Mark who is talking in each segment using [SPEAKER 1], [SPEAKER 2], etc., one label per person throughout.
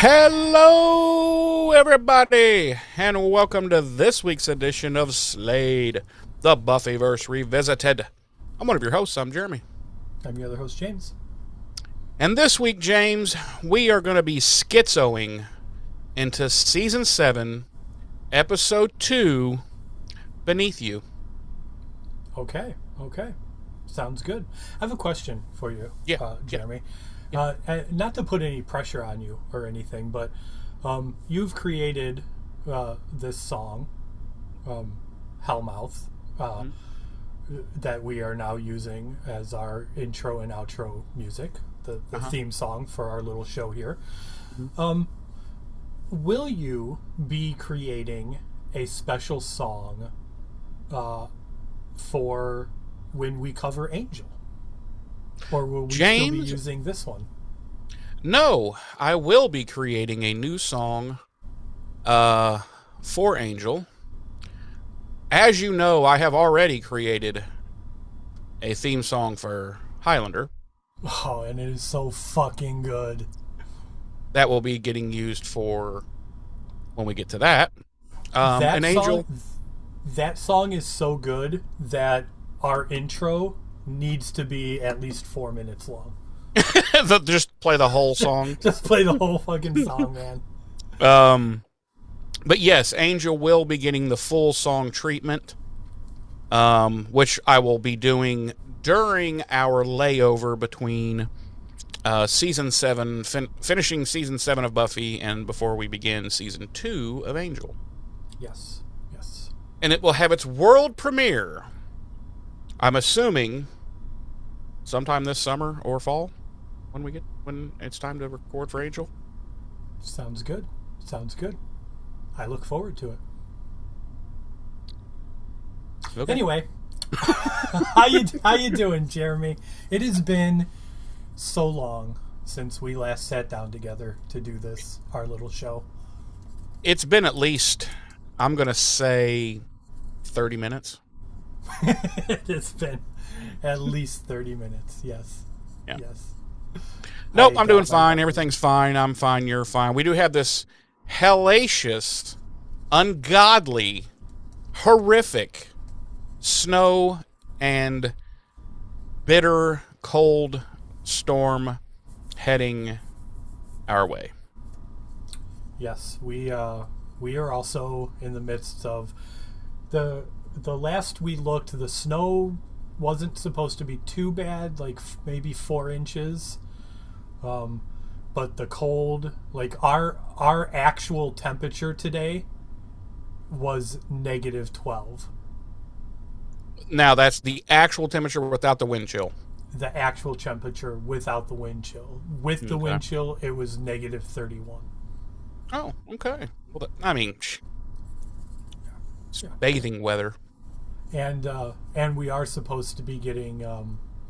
[SPEAKER 1] Hello, everybody, and welcome to this week's edition of Slade, the Buffyverse Revisited. I'm one of your hosts. I'm Jeremy.
[SPEAKER 2] I'm your other host, James.
[SPEAKER 1] And this week, James, we are going to be schizoing into Season 7, Episode 2, Beneath You.
[SPEAKER 2] Okay. Sounds good. I have a question for you, Jeremy. Not to put any pressure on you or anything, but you've created this song, Hellmouth, that we are now using as our intro and outro music, the theme song for our little show here. Will you be creating a special song for when we cover Angel? Or will we still be using this one?
[SPEAKER 1] No, I will be creating a new song for Angel. As you know, I have already created a theme song for Highlander.
[SPEAKER 2] Oh, and it is so fucking good.
[SPEAKER 1] That will be getting used for when we get to that.
[SPEAKER 2] That song is so good that our intro needs to be at least 4 minutes long.
[SPEAKER 1] Just play the whole song.
[SPEAKER 2] Just play the whole fucking song, man.
[SPEAKER 1] But yes, Angel will be getting the full song treatment, which I will be doing during our layover between Season 7, finishing Season 7 of Buffy, and before we begin Season 2 of Angel.
[SPEAKER 2] Yes.
[SPEAKER 1] And it will have its world premiere, I'm assuming, sometime this summer or fall, when it's time to record for Angel.
[SPEAKER 2] Sounds good. I look forward to it. Okay. Anyway, how you doing, Jeremy? It has been so long since we last sat down together to do this, our little show.
[SPEAKER 1] It's been at least, I'm going to say, 30 minutes.
[SPEAKER 2] It's been at least 30 minutes, yes.
[SPEAKER 1] Yeah.
[SPEAKER 2] Yes.
[SPEAKER 1] Nope, I'm doing fine. Everything's fine. I'm fine. You're fine. We do have this hellacious, ungodly, horrific snow and bitter cold storm heading our way.
[SPEAKER 2] Yes, we are also in the midst of the last we looked, the snow wasn't supposed to be too bad, like maybe 4 inches. But the cold, like our actual temperature today was -12.
[SPEAKER 1] Now that's the actual temperature without the wind chill.
[SPEAKER 2] The actual temperature without the wind chill. With the wind chill, it was -31.
[SPEAKER 1] Oh, okay. Well, it's bathing weather.
[SPEAKER 2] And we are supposed to be getting,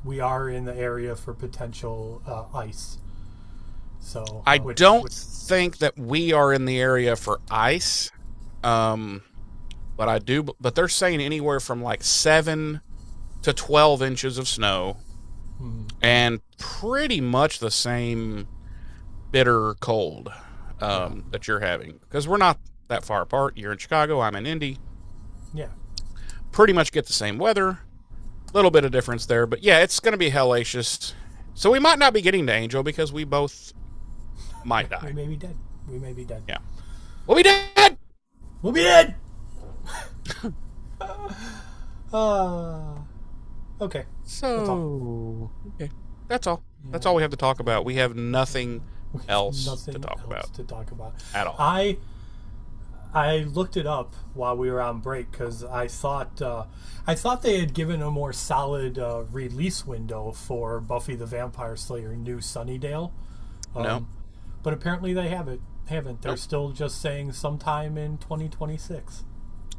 [SPEAKER 2] we are in the area for potential ice. So
[SPEAKER 1] I don't think that we are in the area for ice, but they're saying anywhere from like 7 to 12 inches of snow, and pretty much the same bitter cold that you're having, because we're not that far apart. You're in Chicago, I'm in Indy.
[SPEAKER 2] Yeah.
[SPEAKER 1] Pretty much get the same weather. Little bit of difference there, but yeah, it's going to be hellacious. So we might not be getting to Angel because we both might die.
[SPEAKER 2] We may be dead.
[SPEAKER 1] Yeah. We'll be dead!
[SPEAKER 2] Okay.
[SPEAKER 1] So, that's all. Yeah. That's all we have to talk about. We have nothing else to talk about at all.
[SPEAKER 2] I looked it up while we were on break because I thought they had given a more solid release window for Buffy the Vampire Slayer New Sunnydale.
[SPEAKER 1] No.
[SPEAKER 2] But apparently they haven't. They're still just saying sometime in 2026.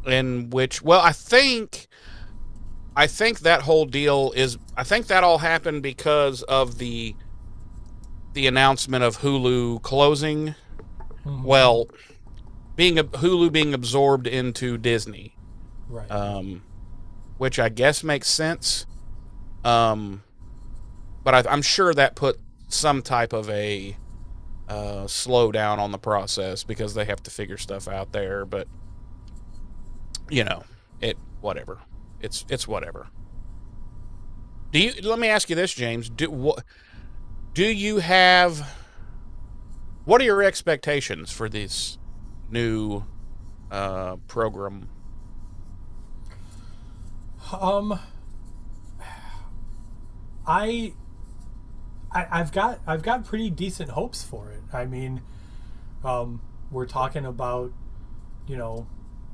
[SPEAKER 1] In which, well, I think that whole deal is, I think that all happened because of the announcement of Hulu closing. Mm-hmm. Well, Hulu being absorbed into Disney,
[SPEAKER 2] right?
[SPEAKER 1] Which I guess makes sense. But I'm sure that put some type of a slow down on the process because they have to figure stuff out there. But you know, it whatever. It's whatever. Let me ask you this, James? Do you have? What are your expectations for this new program?
[SPEAKER 2] Um, I, I've got pretty decent hopes for it. I mean, we're talking about, you know,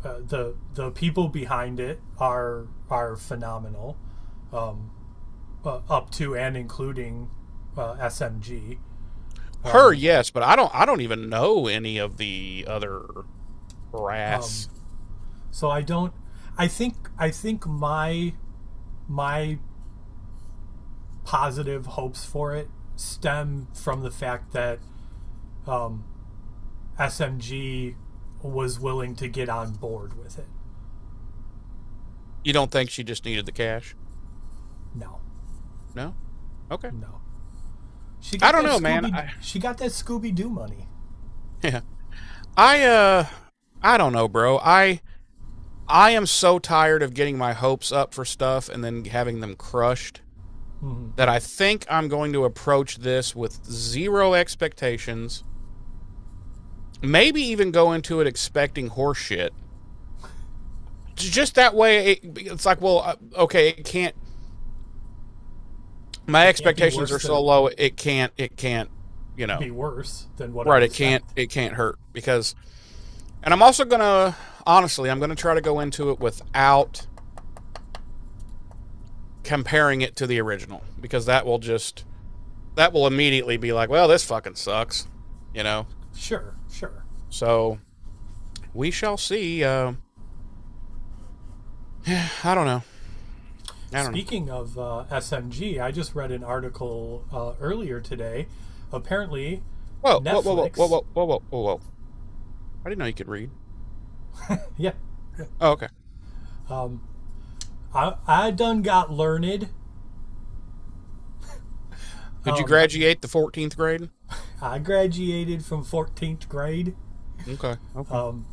[SPEAKER 2] the people behind it are phenomenal, up to and including SMG.
[SPEAKER 1] Her,
[SPEAKER 2] Um,
[SPEAKER 1] yes, but I don't even know any of the other brass.
[SPEAKER 2] um, so I think my positive hopes for it stem from the fact that um, SMG was willing to get on board with it.
[SPEAKER 1] You don't think she just needed the cash?
[SPEAKER 2] No,
[SPEAKER 1] No. Okay.
[SPEAKER 2] no. She
[SPEAKER 1] I
[SPEAKER 2] got
[SPEAKER 1] don't
[SPEAKER 2] that
[SPEAKER 1] know, man.
[SPEAKER 2] She got that Scooby Doo money.
[SPEAKER 1] Yeah. I I don't know, bro. I am so tired of getting my hopes up for stuff and then having them crushed
[SPEAKER 2] Hmm.
[SPEAKER 1] that I think I'm going to approach this with zero expectations. Maybe even go into it expecting horseshit. Just that way, it's like, well, okay, it can't. My
[SPEAKER 2] It can't be
[SPEAKER 1] expectations
[SPEAKER 2] worse
[SPEAKER 1] are so
[SPEAKER 2] than
[SPEAKER 1] low, it can't, you know,
[SPEAKER 2] be worse than what I
[SPEAKER 1] right?
[SPEAKER 2] expect.
[SPEAKER 1] It can't hurt because, and I'm also gonna, honestly, I'm gonna try to go into it without comparing it to the original because that will immediately be like, well, this fucking sucks, you know.
[SPEAKER 2] Sure, sure.
[SPEAKER 1] So we shall see. I don't know. I don't know.
[SPEAKER 2] Speaking of SMG, I just read an article earlier today. Apparently,
[SPEAKER 1] Whoa, whoa, whoa, whoa, whoa,
[SPEAKER 2] Netflix.
[SPEAKER 1] whoa, whoa, whoa, whoa, whoa! I didn't know you could read.
[SPEAKER 2] Yeah.
[SPEAKER 1] Oh, okay.
[SPEAKER 2] Um, I done got learned.
[SPEAKER 1] Did you
[SPEAKER 2] Um,
[SPEAKER 1] graduate the 14th grade?
[SPEAKER 2] I graduated from 14th grade.
[SPEAKER 1] Okay. Okay.
[SPEAKER 2] Um,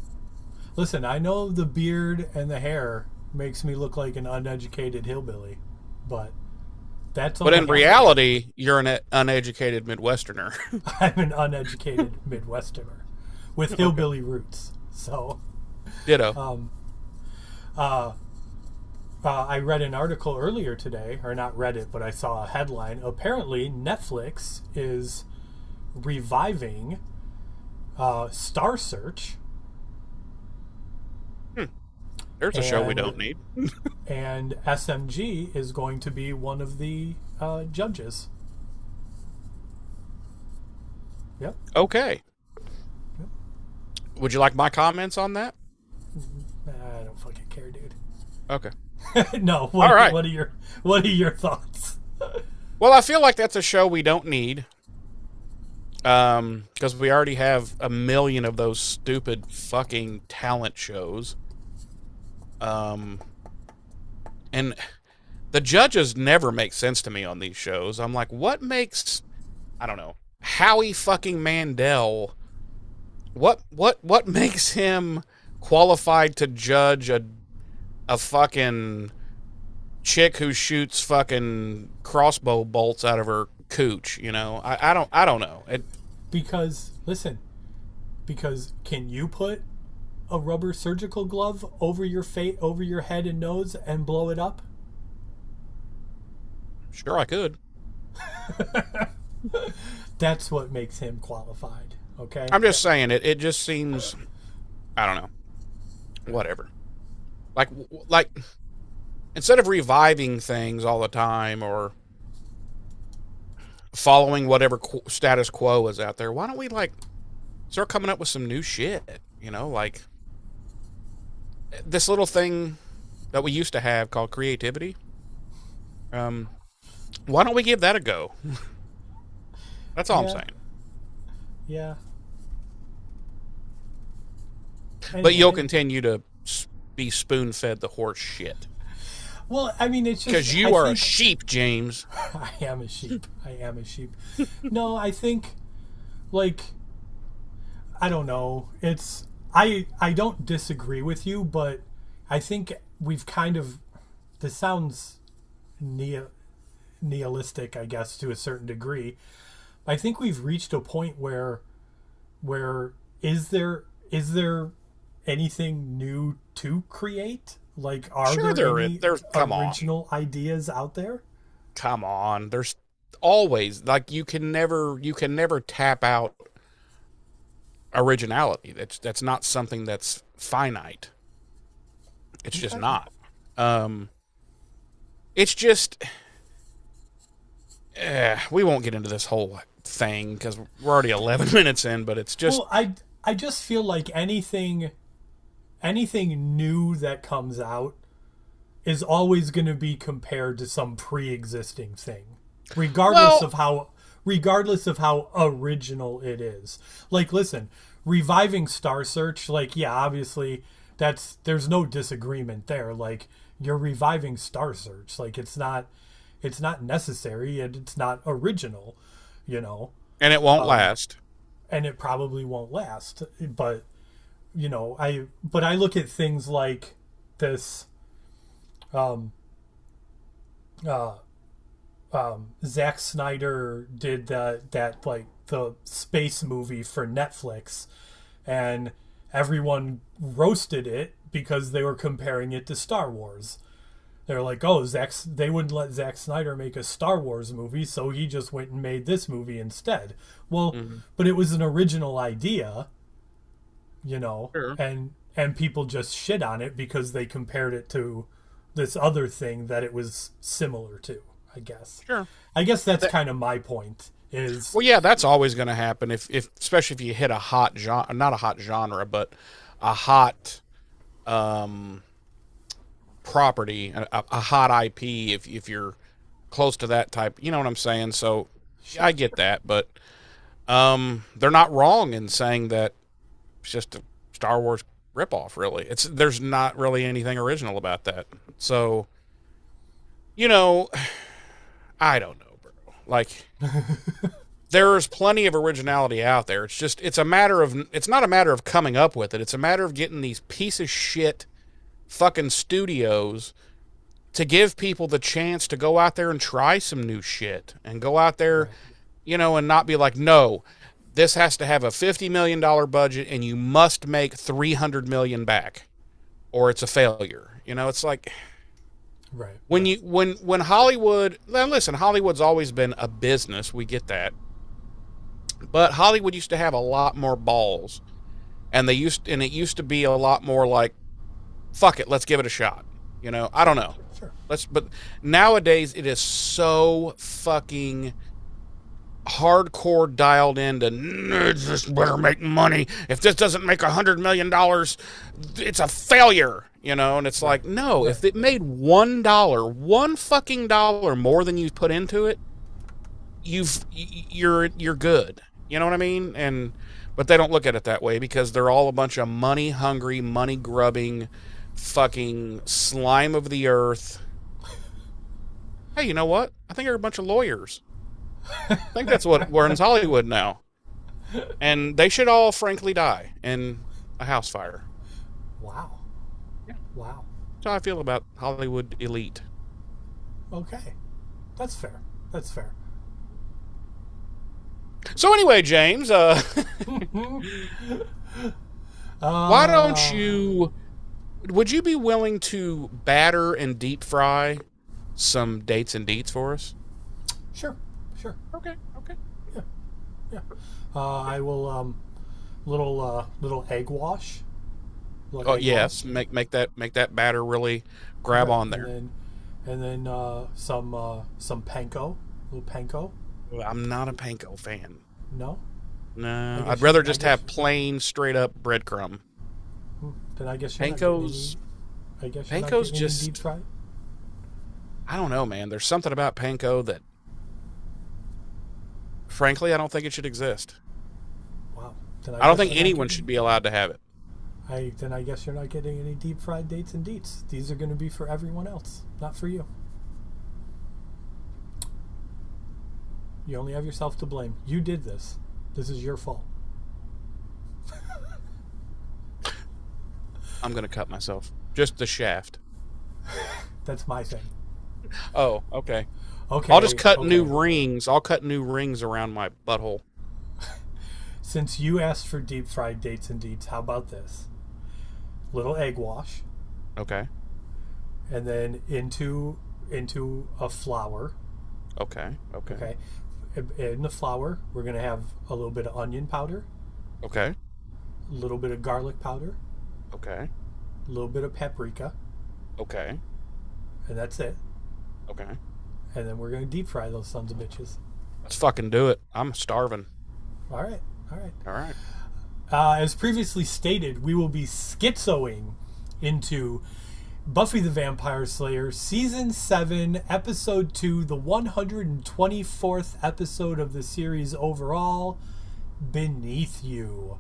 [SPEAKER 2] Listen, I know the beard and the hair makes me look like an uneducated hillbilly, but that's
[SPEAKER 1] But
[SPEAKER 2] only
[SPEAKER 1] in
[SPEAKER 2] half of it.
[SPEAKER 1] reality, you're an uneducated Midwesterner.
[SPEAKER 2] I'm an uneducated Midwesterner with
[SPEAKER 1] Okay.
[SPEAKER 2] hillbilly roots. So,
[SPEAKER 1] Ditto.
[SPEAKER 2] um, uh, I read an article earlier today, or not read it, but I saw a headline. Apparently, Netflix is reviving Star Search,
[SPEAKER 1] Hmm. There's a show we don't
[SPEAKER 2] and
[SPEAKER 1] need.
[SPEAKER 2] SMG is going to be one of the judges. Yep.
[SPEAKER 1] Okay.
[SPEAKER 2] Yep.
[SPEAKER 1] Would you like my comments on that?
[SPEAKER 2] I don't fucking care, dude.
[SPEAKER 1] Okay.
[SPEAKER 2] No.
[SPEAKER 1] All right.
[SPEAKER 2] What are your thoughts?
[SPEAKER 1] Well, I feel like that's a show we don't need. Because we already have a million of those stupid fucking talent shows. Um, and the judges never make sense to me on these shows. I'm like, what makes, I don't know, Howie fucking Mandel, what makes him qualified to judge a fucking chick who shoots fucking crossbow bolts out of her cooch, you know? I don't know.
[SPEAKER 2] Because listen, because can you put a rubber surgical glove over your over your head and nose and blow it up?
[SPEAKER 1] Sure I could.
[SPEAKER 2] That's what makes him qualified. Okay.
[SPEAKER 1] I'm just saying it just seems, I don't know. Whatever. Like instead of reviving things all the time or following whatever status quo is out there, why don't we like start coming up with some new shit, you know, like this little thing that we used to have called creativity. Um why don't we give that a go? That's all I'm
[SPEAKER 2] Yeah.
[SPEAKER 1] saying.
[SPEAKER 2] Yeah.
[SPEAKER 1] But you'll
[SPEAKER 2] And
[SPEAKER 1] continue to be spoon-fed the horse shit.
[SPEAKER 2] well, I mean, it's just
[SPEAKER 1] Because
[SPEAKER 2] I
[SPEAKER 1] you are a
[SPEAKER 2] think
[SPEAKER 1] sheep, James.
[SPEAKER 2] I am a sheep. I am a sheep. No, I think like, I don't know. I don't disagree with you, but I think we've kind of, this sounds nihilistic, I guess, to a certain degree. I think we've reached a point where is there anything new to create? Like, are
[SPEAKER 1] Sure,
[SPEAKER 2] there any
[SPEAKER 1] there's come on.
[SPEAKER 2] original ideas out there?
[SPEAKER 1] Come on. There's always like you can never tap out originality. That's not something that's finite. It's just
[SPEAKER 2] Okay.
[SPEAKER 1] not. Um it's just we won't get into this whole thing cuz we're already 11 minutes in, but it's just
[SPEAKER 2] Well, I just feel like anything new that comes out is always going to be compared to some pre-existing thing, regardless
[SPEAKER 1] well,
[SPEAKER 2] of how regardless of how original it is. Like, listen, reviving Star Search, like, yeah, obviously there's no disagreement there. Like, you're reviving Star Search, like, it's not necessary and it's not original, you know.
[SPEAKER 1] and it won't
[SPEAKER 2] Um,
[SPEAKER 1] last.
[SPEAKER 2] and it probably won't last. But I look at things like this. Um, uh, Zack Snyder did that like the space movie for Netflix, and everyone roasted it because they were comparing it to Star Wars. They're like, oh, they wouldn't let Zack Snyder make a Star Wars movie, so he just went and made this movie instead. Well,
[SPEAKER 1] Hmm.
[SPEAKER 2] but it was an original idea,
[SPEAKER 1] Sure.
[SPEAKER 2] and people just shit on it because they compared it to this other thing that it was similar to, I guess.
[SPEAKER 1] Sure.
[SPEAKER 2] I guess that's
[SPEAKER 1] That,
[SPEAKER 2] kind of my point is
[SPEAKER 1] well, yeah, that's always going to happen if especially if you hit a hot genre, not a hot genre, but a hot um property, a hot IP if you're close to that type, you know what I'm saying? So
[SPEAKER 2] sure,
[SPEAKER 1] I get that, but they're not wrong in saying that it's just a Star Wars ripoff, really. There's not really anything original about that. So, you know, I don't know, bro. Like there's plenty of originality out there. It's not a matter of coming up with it. It's a matter of getting these piece of shit fucking studios to give people the chance to go out there and try some new shit and go out there,
[SPEAKER 2] right,
[SPEAKER 1] and not be like, no, this has to have a $50 million budget and you must make 300 million back or it's a failure. It's like
[SPEAKER 2] right,
[SPEAKER 1] when
[SPEAKER 2] right,
[SPEAKER 1] you when Hollywood, now listen, Hollywood's always been a business, we get that. But Hollywood used to have a lot more balls and it used to be a lot more like, fuck it, let's give it a shot. I don't
[SPEAKER 2] sure,
[SPEAKER 1] know.
[SPEAKER 2] sure.
[SPEAKER 1] But nowadays it is so fucking hardcore dialed into, this better make money. If this doesn't make $100 million, it's a failure. And it's
[SPEAKER 2] Right,
[SPEAKER 1] like, no,
[SPEAKER 2] right,
[SPEAKER 1] if it made one fucking dollar more than you put into it, you're good. You know what I mean? But they don't look at it that way because they're all a bunch of money hungry, money grubbing, fucking slime of the earth. Hey, you know what? I think they're a bunch of lawyers. I think that's what runs Hollywood now. And they should all frankly die in a house fire.
[SPEAKER 2] wow, wow.
[SPEAKER 1] That's how I feel about Hollywood elite.
[SPEAKER 2] Okay, that's fair. That's fair.
[SPEAKER 1] So anyway, James, why don't
[SPEAKER 2] uh,
[SPEAKER 1] you? Would you be willing to batter and deep fry some dates and deets for us?
[SPEAKER 2] sure, sure.
[SPEAKER 1] Okay. Okay.
[SPEAKER 2] Yeah, yeah. I will little egg wash. Little
[SPEAKER 1] Oh
[SPEAKER 2] egg wash.
[SPEAKER 1] yes, make that batter really grab
[SPEAKER 2] Right,
[SPEAKER 1] on
[SPEAKER 2] and
[SPEAKER 1] there.
[SPEAKER 2] then some panko, little panko.
[SPEAKER 1] I'm not a panko fan.
[SPEAKER 2] No, I
[SPEAKER 1] No, I'd
[SPEAKER 2] guess
[SPEAKER 1] rather
[SPEAKER 2] I
[SPEAKER 1] just
[SPEAKER 2] guess
[SPEAKER 1] have plain, straight up breadcrumb.
[SPEAKER 2] then I guess you're not getting any.
[SPEAKER 1] Panko's
[SPEAKER 2] I guess you're not
[SPEAKER 1] Panko's
[SPEAKER 2] getting any deep
[SPEAKER 1] just
[SPEAKER 2] fry.
[SPEAKER 1] I don't know, man. There's something about panko that, frankly, I don't think it should exist.
[SPEAKER 2] Wow. Then I
[SPEAKER 1] I don't
[SPEAKER 2] guess
[SPEAKER 1] think
[SPEAKER 2] you're not
[SPEAKER 1] anyone should
[SPEAKER 2] getting.
[SPEAKER 1] be allowed to have it.
[SPEAKER 2] I guess you're not getting any deep fried dates and deets. These are going to be for everyone else, not for you. You only have yourself to blame. You did this. This is your fault.
[SPEAKER 1] I'm going to cut myself. Just the shaft.
[SPEAKER 2] That's my thing.
[SPEAKER 1] Oh, okay.
[SPEAKER 2] Okay.
[SPEAKER 1] I'll just cut
[SPEAKER 2] okay.
[SPEAKER 1] new rings. I'll cut new rings around my butthole.
[SPEAKER 2] Since you asked for deep fried dates and deets, how about this? Little egg wash,
[SPEAKER 1] Okay.
[SPEAKER 2] and then into a flour.
[SPEAKER 1] Okay. Okay.
[SPEAKER 2] Okay. In the flour, we're gonna have a little bit of onion powder,
[SPEAKER 1] Okay.
[SPEAKER 2] a little bit of garlic powder,
[SPEAKER 1] Okay.
[SPEAKER 2] a little bit of paprika,
[SPEAKER 1] Okay.
[SPEAKER 2] and that's it.
[SPEAKER 1] Okay.
[SPEAKER 2] And then we're gonna deep fry those sons of bitches.
[SPEAKER 1] Let's fucking do it. I'm starving.
[SPEAKER 2] All right. All right.
[SPEAKER 1] All right.
[SPEAKER 2] As previously stated, we will be schizoing into Buffy the Vampire Slayer, Season 7, Episode 2, the 124th episode of the series overall, Beneath You.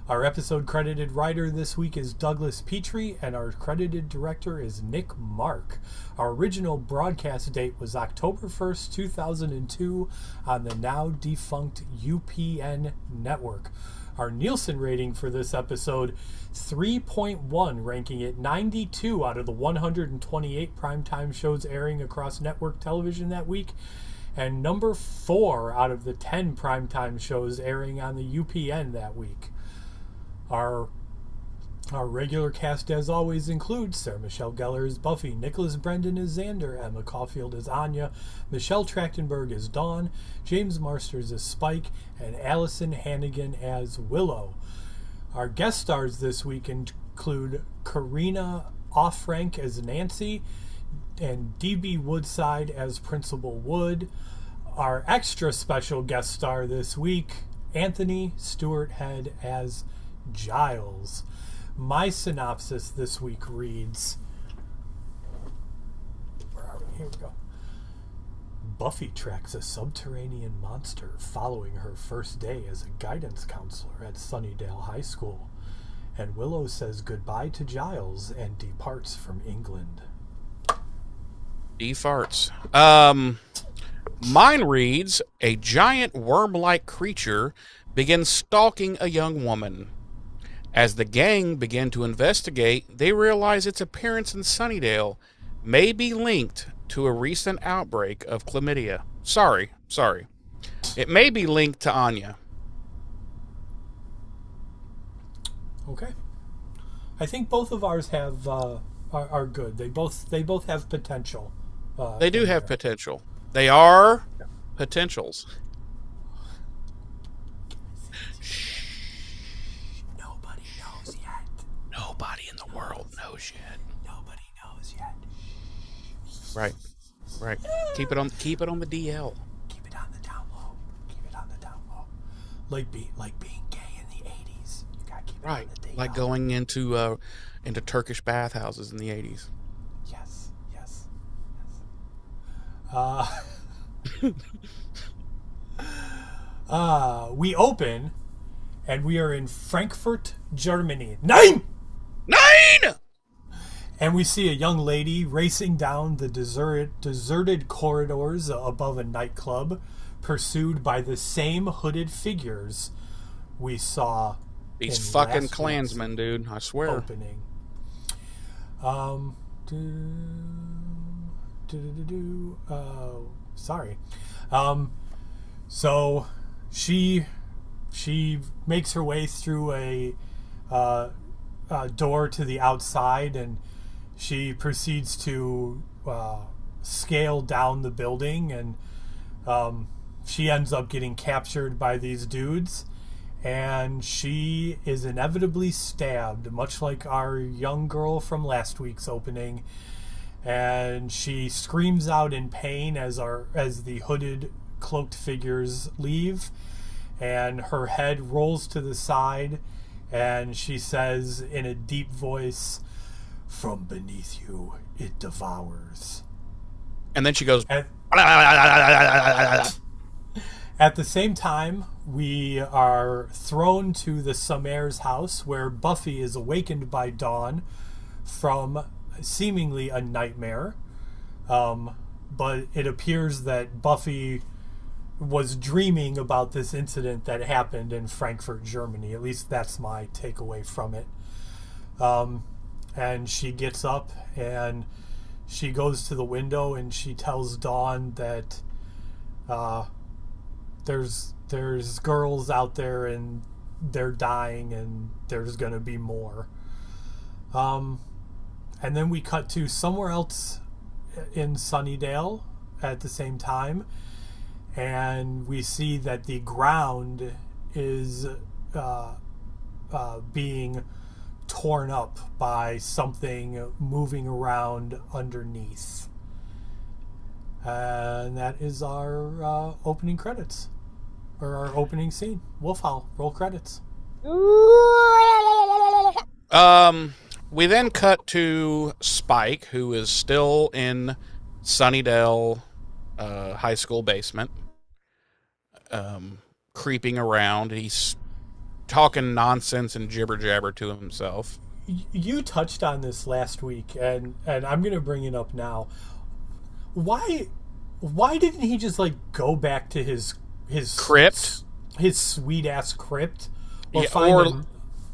[SPEAKER 2] Our episode credited writer this week is Douglas Petrie, and our credited director is Nick Mark. Our original broadcast date was October 1st, 2002, on the now defunct UPN network. Our Nielsen rating for this episode, 3.1, ranking it 92 out of the 128 primetime shows airing across network television that week, and number 4 out of the 10 primetime shows airing on the UPN that week. Our regular cast, as always, includes Sarah Michelle Gellar as Buffy, Nicholas Brendan as Xander, Emma Caulfield as Anya, Michelle Trachtenberg as Dawn, James Marsters as Spike, and Allison Hannigan as Willow. Our guest stars this week include Karina Offrank as Nancy and D.B. Woodside as Principal Wood. Our extra special guest star this week, Anthony Stewart Head as Giles. My synopsis this week reads, where are we? Here we go. Buffy tracks a subterranean monster following her first day as a guidance counselor at Sunnydale High School, and Willow says goodbye to Giles and departs from England.
[SPEAKER 1] Farts. Mine reads, a giant worm-like creature begins stalking a young woman. As the gang begin to investigate, they realize its appearance in Sunnydale may be linked to a recent outbreak of chlamydia. Sorry. It may be linked to Anya.
[SPEAKER 2] Okay. I think both of ours have are good. They both have potential.
[SPEAKER 1] They do have potential. They are potentials.
[SPEAKER 2] Nobody knows yet.
[SPEAKER 1] Nobody in the world knows yet.
[SPEAKER 2] Nobody knows yet.
[SPEAKER 1] Right. Keep it on the DL.
[SPEAKER 2] Keep it on the down low. Like being gay in the 80s. You gotta keep it on the DL.
[SPEAKER 1] Like going into Turkish bathhouses in the 80s.
[SPEAKER 2] Yes. We open, and we are in Frankfurt, Germany. Nine! And we see a young lady racing down the deserted corridors above a nightclub, pursued by the same hooded figures we saw.
[SPEAKER 1] These fucking Klansmen, dude. I swear.
[SPEAKER 2] Opening. Sorry. So she makes her way through a door to the outside, and she proceeds to scale down the building, and she ends up getting captured by these dudes, and she is inevitably stabbed, much like our young girl from last week's opening. And she screams out in pain as the hooded, cloaked figures leave, and her head rolls to the side, and she says in a deep voice, "From beneath you, it devours."
[SPEAKER 1] And then she goes...
[SPEAKER 2] At the same time, we are thrown to the Summers' house, where Buffy is awakened by Dawn from seemingly a nightmare. But it appears that Buffy was dreaming about this incident that happened in Frankfurt, Germany. At least that's my takeaway from it. And she gets up and she goes to the window and she tells Dawn that there's girls out there and they're dying and there's gonna be more. And then we cut to somewhere else in Sunnydale at the same time, and we see that the ground is being torn up by something moving around underneath. And that is our opening credits, or our opening scene. Wolf Howl, roll credits.
[SPEAKER 1] We then cut to Spike, who is still in Sunnydale high school basement, creeping around. He's talking nonsense and jibber jabber to himself.
[SPEAKER 2] You touched on this last week, and I'm going to bring it up now. Why didn't he just like go back to his
[SPEAKER 1] crypt,
[SPEAKER 2] his sweet ass crypt, or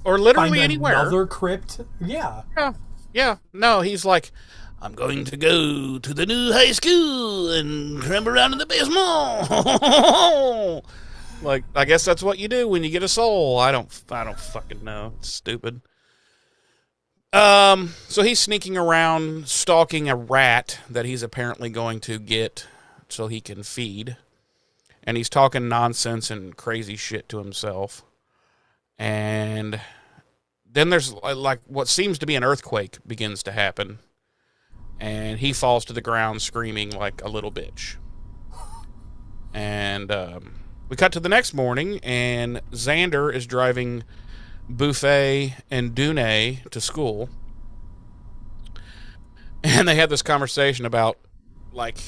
[SPEAKER 1] or literally
[SPEAKER 2] find
[SPEAKER 1] anywhere,
[SPEAKER 2] another crypt?
[SPEAKER 1] Yeah. No, he's like, I'm going to go to the new high school and climb around in the basement. Like, I guess that's what you do when you get a soul. I don't fucking know. It's stupid. So he's sneaking around, stalking a rat that he's apparently going to get so he can feed. And he's talking nonsense and crazy shit to himself. And then there's like what seems to be an earthquake begins to happen. And he falls to the ground screaming like a little bitch. And we cut to the next morning, and Xander is driving Buffy and Dune to school. And they had this conversation about, like,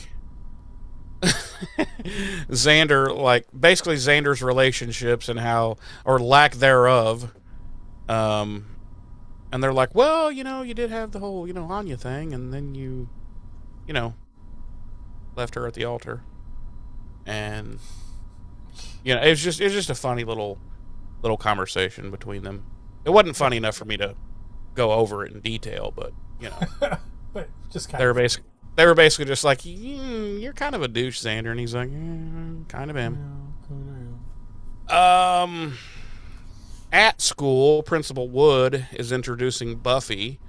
[SPEAKER 1] Xander, like, basically Xander's relationships and how, or lack thereof. And they're like, well, you know, you did have the whole, you know, Anya thing, and then you know, left her at the altar. And, you know, it was just a funny little conversation between them. It wasn't funny enough for me to go over it in detail, but, you know.
[SPEAKER 2] But just
[SPEAKER 1] they were basically just like, you're kind of a douche, Xander. And he's like, kind of am. At school, Principal Wood is introducing Buffy,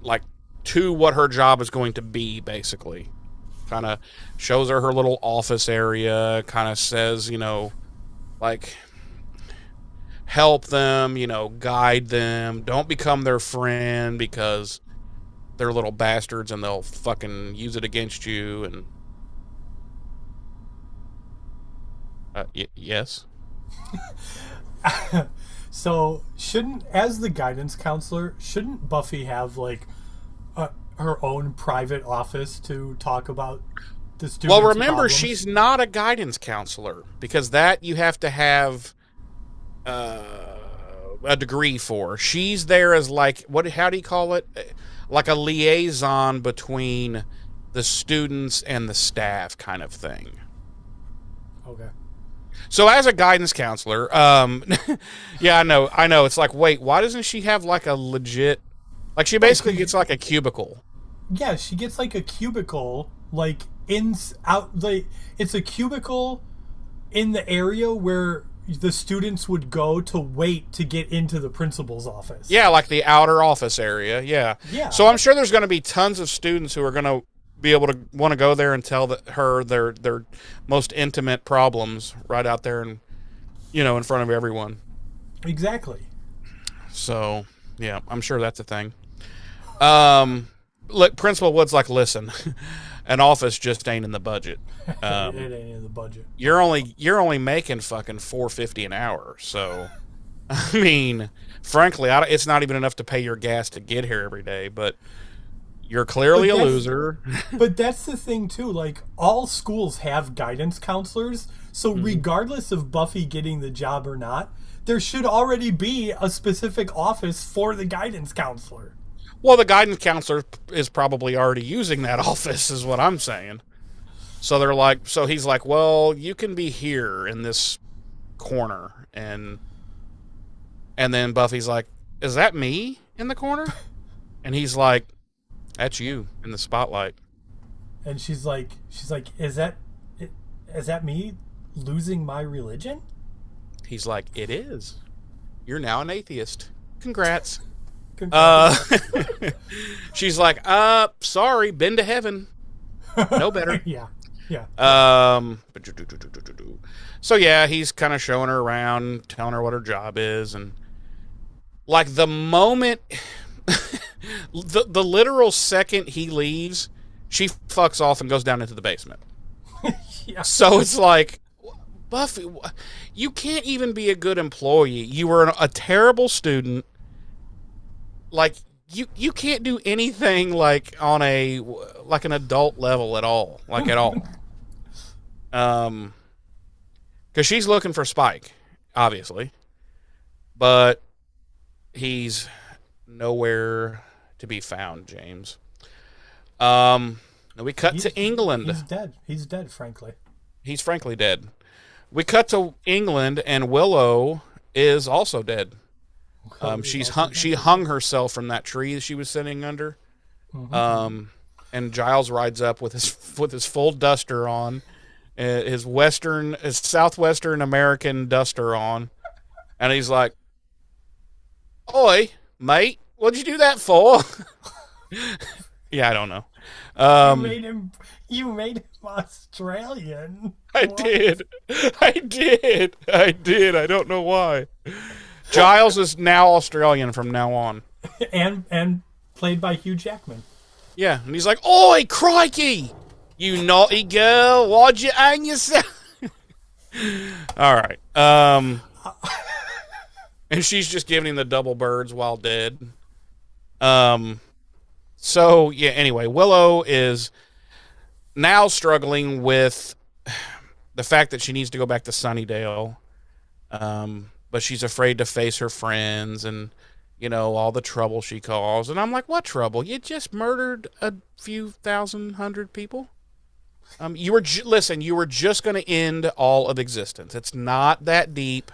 [SPEAKER 1] like, to what her job is going to be, basically. Kind of shows her little office area, kind of says, you know, like, help them, you know, guide them. Don't become their friend because they're little bastards and they'll fucking use it against you. And yes.
[SPEAKER 2] So as the guidance counselor, shouldn't Buffy have like her own private office to talk about the students'
[SPEAKER 1] Well, remember,
[SPEAKER 2] problems?
[SPEAKER 1] she's not a guidance counselor, because that you have to have a degree for. She's there as like, how do you call it? Like a liaison between the students and the staff kind of thing.
[SPEAKER 2] Okay.
[SPEAKER 1] So as a guidance counselor, yeah, I know. It's like, wait, why doesn't she have like a legit, like she basically gets like a cubicle.
[SPEAKER 2] Yeah, she gets like a cubicle, like it's a cubicle in the area where the students would go to wait to get into the principal's office.
[SPEAKER 1] Yeah, like the outer office area. Yeah.
[SPEAKER 2] Yeah.
[SPEAKER 1] So I'm sure there's going to be tons of students who are going to be able to want to go there and tell her their most intimate problems right out there and, you know, in front of everyone.
[SPEAKER 2] Exactly.
[SPEAKER 1] So, yeah, I'm sure that's a thing. Look, Principal Wood's like, listen, an office just ain't in the budget.
[SPEAKER 2] It ain't in the budget.
[SPEAKER 1] You're only making fucking $4.50 an hour. So, I mean, frankly, it's not even enough to pay your gas to get here every day. But you're clearly a loser.
[SPEAKER 2] But that's the thing too. Like, all schools have guidance counselors. So regardless of Buffy getting the job or not, there should already be a specific office for the guidance counselor.
[SPEAKER 1] Well, the guidance counselor is probably already using that office, is what I'm saying. So they're like, so he's like, well, you can be here in this corner, and then Buffy's like, is that me in the corner? And he's like, that's you in the spotlight.
[SPEAKER 2] And she's like, is that me losing my religion?
[SPEAKER 1] He's like, it is. You're now an atheist. Congrats. Uh,
[SPEAKER 2] Congrats.
[SPEAKER 1] she's like, sorry, been to heaven. No better.
[SPEAKER 2] Yeah, yeah.
[SPEAKER 1] So yeah, he's kind of showing her around, telling her what her job is, and like the moment, the literal second he leaves, she fucks off and goes down into the basement.
[SPEAKER 2] Yeah.
[SPEAKER 1] So it's like, Buffy, you can't even be a good employee. You were a terrible student. Like you can't do anything like on an adult level at all, like at all. Because she's looking for Spike, obviously, but he's nowhere to be found. James. We cut to England.
[SPEAKER 2] He's dead. He's dead, frankly.
[SPEAKER 1] He's frankly dead. We cut to England, and Willow is also dead. She hung herself from that tree that she was sitting under. Mm-hmm. And Giles rides up with his full duster on, his southwestern American duster on, and he's like, "Oi, mate, what'd you do that for?" Yeah, I don't know.
[SPEAKER 2] You made him Australian.
[SPEAKER 1] I did. I don't know why. Giles is now Australian from now on.
[SPEAKER 2] And played by Hugh Jackman.
[SPEAKER 1] Yeah, and he's like, "Oi, crikey! You naughty girl, why'd you hang yourself?" All right. And she's just giving him the double birds while dead. So, yeah, anyway, Willow is now struggling with the fact that she needs to go back to Sunnydale. But she's afraid to face her friends and, all the trouble she caused. And I'm like, what trouble? You just murdered a few thousand, hundred people? You were just going to end all of existence. It's not that deep.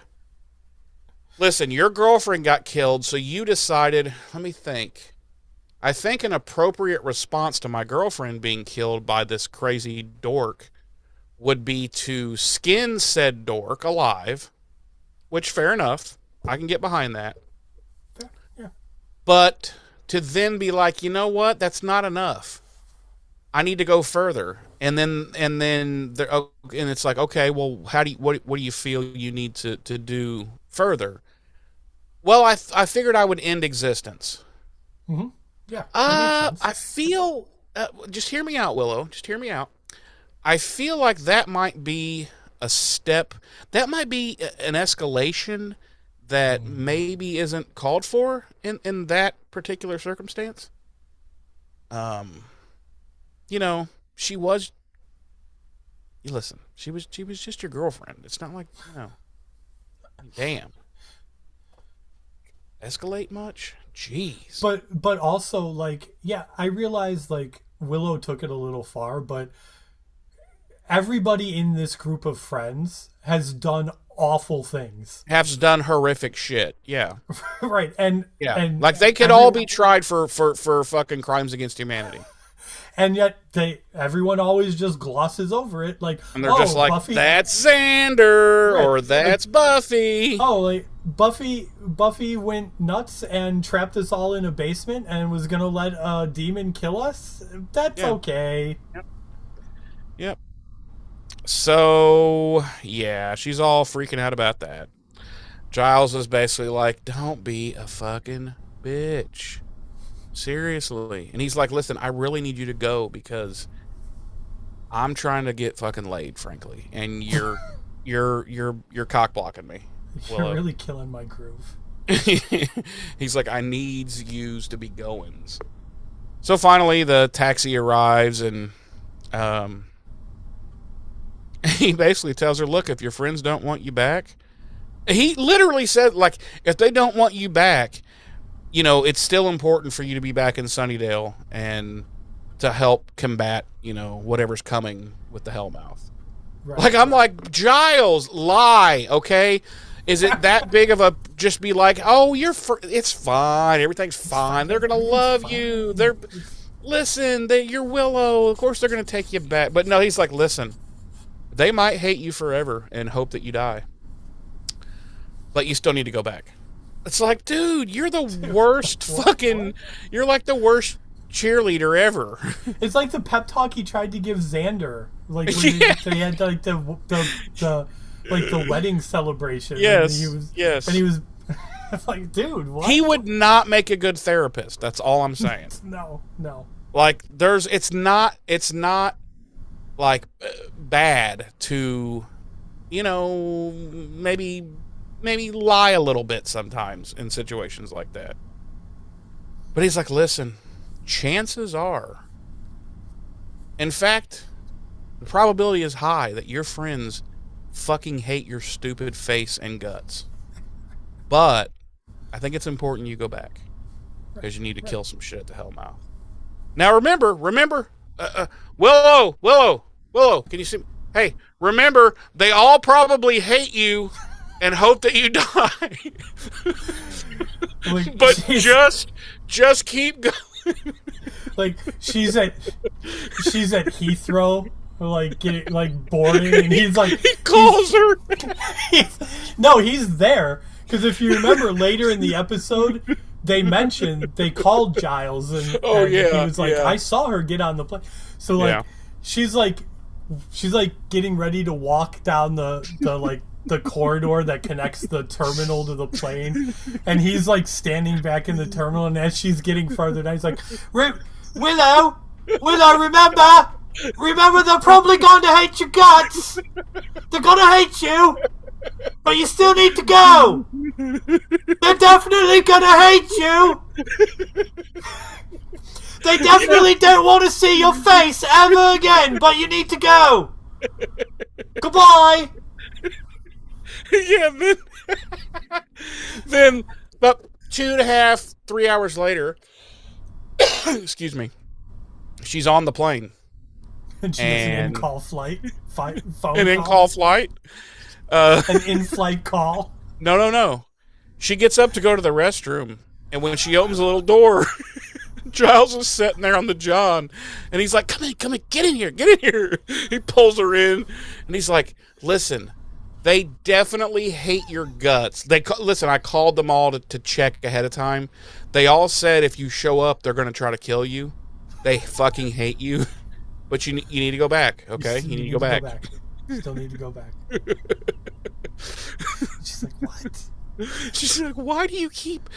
[SPEAKER 1] Listen, your girlfriend got killed, so you decided, let me think. I think an appropriate response to my girlfriend being killed by this crazy dork would be to skin said dork alive, which, fair enough. I can get behind that.
[SPEAKER 2] Yeah.
[SPEAKER 1] But to then be like, you know what? That's not enough. I need to go further. And then it's like, okay, well, what do you feel you need to do further? Well, I figured I would end existence.
[SPEAKER 2] Mm-hmm. Yeah.
[SPEAKER 1] I feel. Just hear me out, Willow. Just hear me out. I feel like that might be a step. That might be an escalation that maybe isn't called for in that particular circumstance. She was. You listen. She was just your girlfriend. It's not like Damn. Escalate much? Jeez.
[SPEAKER 2] But also, like, yeah, I realize, like, Willow took it a little far, but everybody in this group of friends has done awful things.
[SPEAKER 1] Has done horrific shit. Yeah.
[SPEAKER 2] Right. And
[SPEAKER 1] like they could all be tried for fucking crimes against humanity.
[SPEAKER 2] And yet everyone always just glosses over it, like,
[SPEAKER 1] and they're just like,
[SPEAKER 2] Buffy,
[SPEAKER 1] that's Xander, right, or that's Buffy.
[SPEAKER 2] Oh, like Buffy went nuts and trapped us all in a basement and was gonna let a demon kill us. That's okay.
[SPEAKER 1] Yep. So yeah, she's all freaking out about that. Giles is basically like, don't be a fucking bitch. Seriously. And he's like, listen, I really need you to go because I'm trying to get fucking laid, frankly. And you're cock blocking me.
[SPEAKER 2] You're really killing my groove.
[SPEAKER 1] He's like, I needs yous to be goings. So finally the taxi arrives and he basically tells her, look, if your friends don't want you back, he literally said, like, if they don't want you back, it's still important for you to be back in Sunnydale and to help combat, whatever's coming with the Hellmouth.
[SPEAKER 2] Right,
[SPEAKER 1] Like, I'm
[SPEAKER 2] right.
[SPEAKER 1] like, Giles, lie, okay? Is it that big of a, just be like, oh, it's fine, everything's fine. They're going to
[SPEAKER 2] Everything's
[SPEAKER 1] love you.
[SPEAKER 2] fine.
[SPEAKER 1] Listen, you're Willow. Of course they're going to take you back. But no, he's like, listen, they might hate you forever and hope that you die. But you still need to go back. It's like, dude, you're the worst fucking, you're like the worst cheerleader ever.
[SPEAKER 2] It's like the pep talk he tried to give Xander, like when
[SPEAKER 1] Yeah.
[SPEAKER 2] they had like the like the wedding celebration.
[SPEAKER 1] Yes,
[SPEAKER 2] and he was like, dude, what?
[SPEAKER 1] He would not make a good therapist. That's all I'm saying.
[SPEAKER 2] No.
[SPEAKER 1] Like, it's not like bad to, maybe lie a little bit sometimes in situations like that. But he's like, listen, chances are, in fact, the probability is high that your friends fucking hate your stupid face and guts. But I think it's important you go back because you need to kill some shit at the Hellmouth. Now remember, Willow, can you see me? Hey, remember, they all probably hate you and hope that you die.
[SPEAKER 2] Like,
[SPEAKER 1] But just keep going.
[SPEAKER 2] like she's at Heathrow, like getting boarding, and he's like,
[SPEAKER 1] He calls her.
[SPEAKER 2] he's there because if you remember later in the episode, they mentioned they called Giles and he was like, I saw her get on the plane. So like she's like getting ready to walk down the corridor that connects the terminal to the plane, and he's like standing back in the terminal, and as she's getting further down, he's like, Willow, remember they're probably going to hate your guts. They're going to hate you, but you still need to go. They're definitely going to hate you. They definitely don't want to see your face ever again, but you need to go. Goodbye.
[SPEAKER 1] Yeah, then about 2.5, 3 hours later, excuse me, she's on the plane.
[SPEAKER 2] And she has an in-call flight. Phone
[SPEAKER 1] An in-call flight?
[SPEAKER 2] An in-flight call.
[SPEAKER 1] No. She gets up to go to the restroom, and when she opens the little door, Giles is sitting there on the john, and he's like, come in, get in here. He pulls her in, and he's like, listen, they definitely hate your guts. Listen, I called them all to check ahead of time. They all said if you show up, they're going to try to kill you. They fucking hate you. But you need to go back, okay? You need to go back.
[SPEAKER 2] Still need to go back. She's like, what?
[SPEAKER 1] She's like, why do you keep...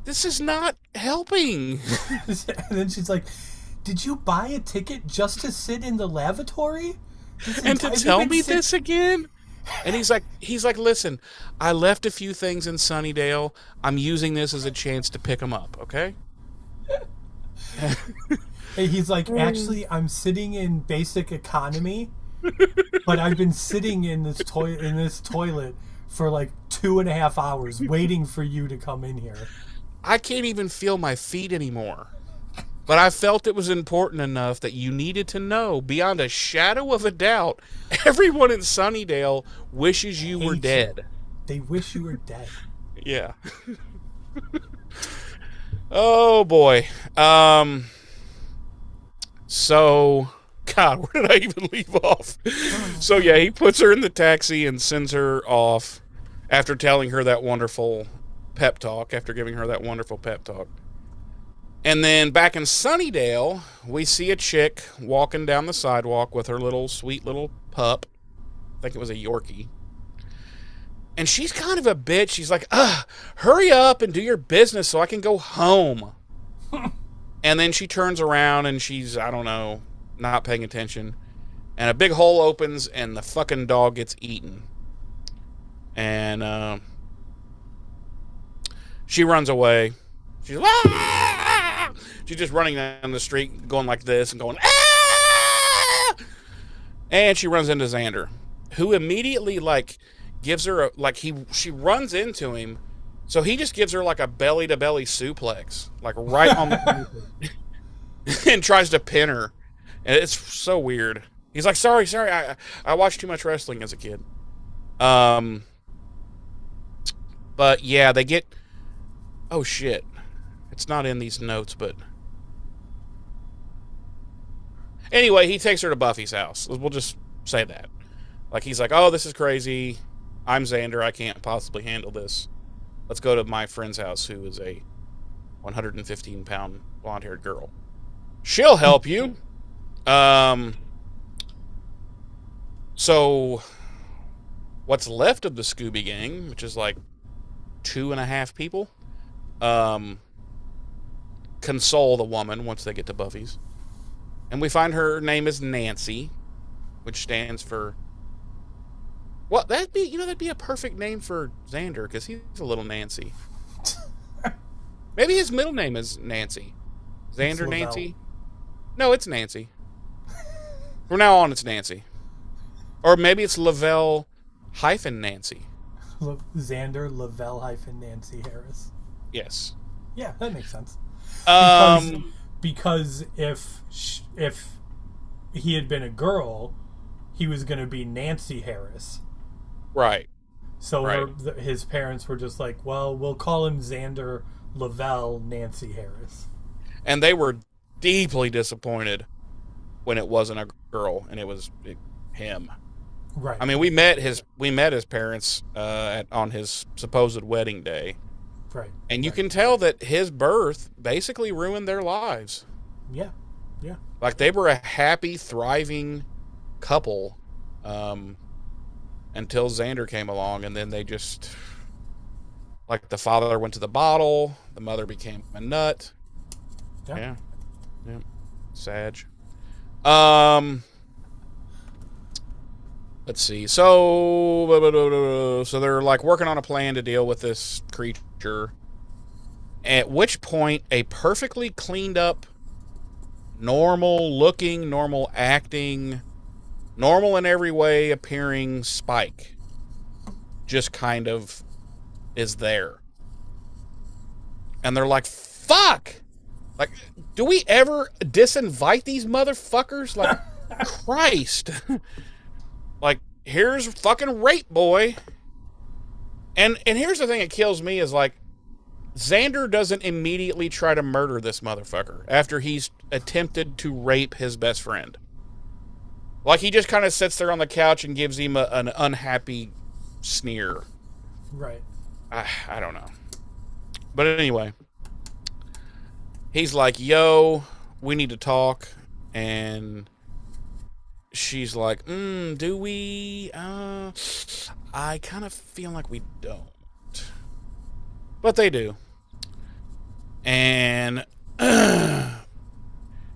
[SPEAKER 1] This is not helping.
[SPEAKER 2] And then she's like, did you buy a ticket just to sit in the lavatory?
[SPEAKER 1] And to tell me this again? And he's like, listen, I left a few things in Sunnydale. I'm using this as a chance to pick them up, okay?
[SPEAKER 2] And he's like, actually, I'm sitting in basic economy, but I've been sitting in this toilet for like 2.5 hours waiting for you to come in here.
[SPEAKER 1] I can't even feel my feet anymore. But I felt it was important enough that you needed to know, beyond a shadow of a doubt, everyone in Sunnydale wishes you were dead.
[SPEAKER 2] They wish you were dead.
[SPEAKER 1] Yeah. Oh, boy. So, God, where did I even leave off? So, yeah, he puts her in the taxi and sends her off after telling her that wonderful pep talk, after giving her that wonderful pep talk. And then back in Sunnydale, we see a chick walking down the sidewalk with her little sweet little pup. I think it was a Yorkie. And she's kind of a bitch. She's like, hurry up and do your business so I can go home. And then she turns around and she's, I don't know, not paying attention. And a big hole opens and the fucking dog gets eaten. And she runs away. She's she's just running down the street going like this and going, ah! And she runs into Xander, who immediately gives her she runs into him, so he just gives her like a belly to belly suplex, like right on the and tries to pin her, and it's so weird. He's like, sorry, I watched too much wrestling as a kid. Um, but yeah, they get. Oh shit, it's not in these notes, but anyway, he takes her to Buffy's house. We'll just say that. Like he's like, oh, this is crazy. I'm Xander. I can't possibly handle this. Let's go to my friend's house, who is a 115-pound blonde-haired girl. She'll help you. So what's left of the Scooby Gang, which is like 2.5 people, console the woman once they get to Buffy's. And we find her name is Nancy, which stands for... Well, that'd be a perfect name for Xander, because he's a little Nancy. Maybe his middle name is Nancy. Xander Nancy? No, it's Nancy. From now on, it's Nancy. Or maybe it's Lavelle hyphen Nancy.
[SPEAKER 2] Xander Lavelle hyphen Nancy Harris.
[SPEAKER 1] Yes.
[SPEAKER 2] Yeah, that makes sense. Because if he had been a girl, he was going to be Nancy Harris.
[SPEAKER 1] Right.
[SPEAKER 2] So his parents were just like, well, we'll call him Xander Lavelle Nancy Harris. And
[SPEAKER 1] they were deeply disappointed when it wasn't a girl and it was him.
[SPEAKER 2] Right.
[SPEAKER 1] I mean, we met his parents on his supposed wedding day.
[SPEAKER 2] Right.
[SPEAKER 1] And you can tell that his birth basically ruined their lives.
[SPEAKER 2] Yeah. Yeah.
[SPEAKER 1] Like they were a happy, thriving couple until Xander came along, and then they just, like, the father went to the bottle, the mother became a nut. Yeah. Sag. Let's see. So they're like working on a plan to deal with this creature. At which point, a perfectly cleaned up, normal looking, normal acting, normal in every way appearing Spike just kind of is there. And they're like, fuck! Like, do we ever disinvite these motherfuckers? Like, Christ. Like, here's fucking Rape Boy. And here's the thing that kills me is, like, Xander doesn't immediately try to murder this motherfucker after he's attempted to rape his best friend. Like, he just kind of sits there on the couch and gives him an unhappy sneer.
[SPEAKER 2] Right.
[SPEAKER 1] I don't know. But anyway, he's like, yo, we need to talk. And she's like, do we? I kind of feel like we don't. But they do. And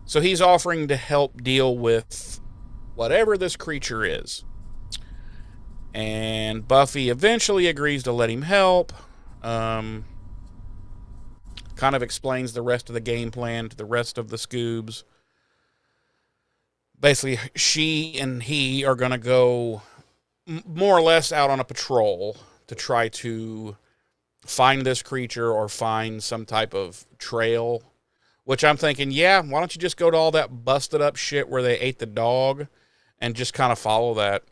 [SPEAKER 1] so he's offering to help deal with whatever this creature is. And Buffy eventually agrees to let him help. Kind of explains the rest of the game plan to the rest of the Scoobs. Basically, she and he are going to go more or less out on a patrol to try to find this creature or find some type of trail. Which I'm thinking, yeah, why don't you just go to all that busted up shit where they ate the dog and just kind of follow that.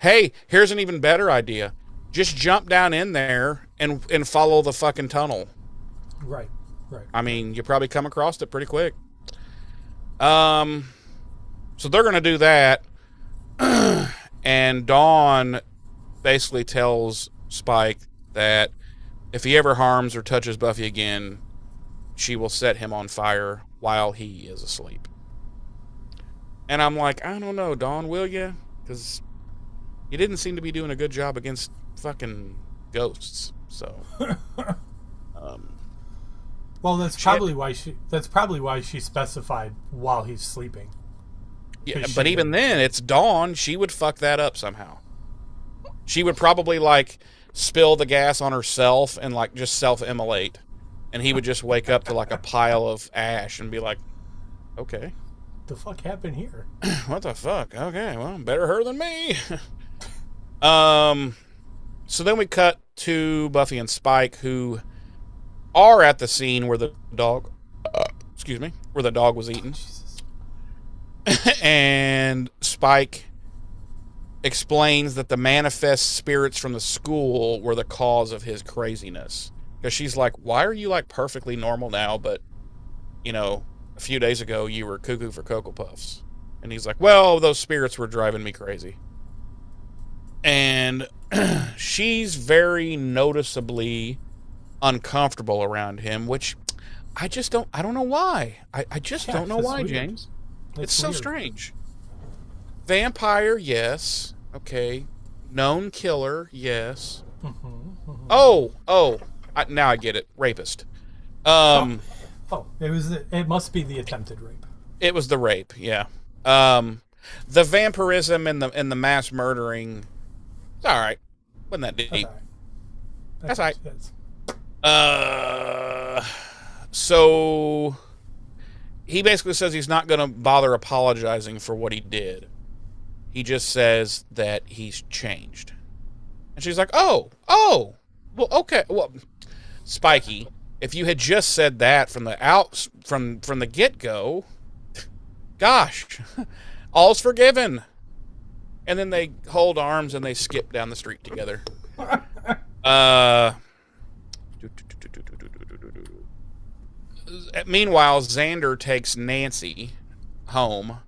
[SPEAKER 1] Hey, here's an even better idea. Just jump down in there and follow the fucking tunnel.
[SPEAKER 2] Right.
[SPEAKER 1] I mean, you probably come across it pretty quick. So they're going to do that. And Dawn basically tells Spike that if he ever harms or touches Buffy again, she will set him on fire while he is asleep. And I'm like, I don't know, Dawn, will you? Because you didn't seem to be doing a good job against fucking ghosts. So,
[SPEAKER 2] well, that's probably why she specified while he's sleeping.
[SPEAKER 1] Yeah, but even then, it's Dawn. She would fuck that up somehow. She would probably like spill the gas on herself and like just self-immolate, and he would just wake up to like a pile of ash and be like, "Okay,
[SPEAKER 2] the fuck happened here?
[SPEAKER 1] What the fuck? Okay, well, better her than me." So then we cut to Buffy and Spike, who are at the scene where the dog, where the dog was eaten. And Spike explains that the manifest spirits from the school were the cause of his craziness. Because she's like, why are you like perfectly normal now, but a few days ago you were cuckoo for Cocoa Puffs? And he's like, well, those spirits were driving me crazy. And she's very noticeably uncomfortable around him, which I don't know why. I just don't know why, weird. James. It's so weird. Strange. Vampire, yes. Okay. Known killer, yes. Now I get it. Rapist.
[SPEAKER 2] It must be the attempted rape.
[SPEAKER 1] It was the rape, yeah. The vampirism and the mass murdering, it's all right. Wasn't that deep? That's all right. So he basically says he's not going to bother apologizing for what he did. He just says that he's changed. And she's like, well, okay. Well, Spikey, if you had just said that from the get-go, gosh, all's forgiven. And then they hold arms and they skip down the street together. Meanwhile, Xander takes Nancy home,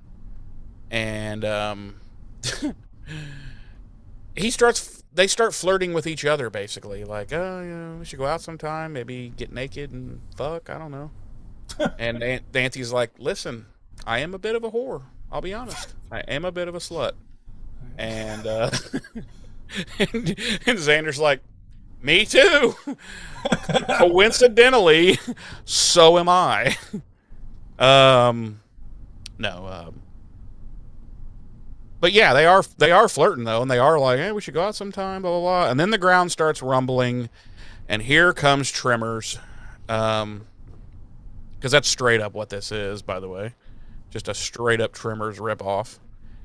[SPEAKER 1] and they start flirting with each other, basically. Like, we should go out sometime, maybe get naked and fuck, I don't know. And Nancy's like, listen, I am a bit of a whore. I'll be honest. I am a bit of a slut. And and Xander's like, me too. Coincidentally, so am I. No. But yeah, they are flirting though, and they are like, hey, we should go out sometime, blah blah blah. And then the ground starts rumbling, and here comes Tremors, because that's straight up what this is, by the way, just a straight up Tremors ripoff.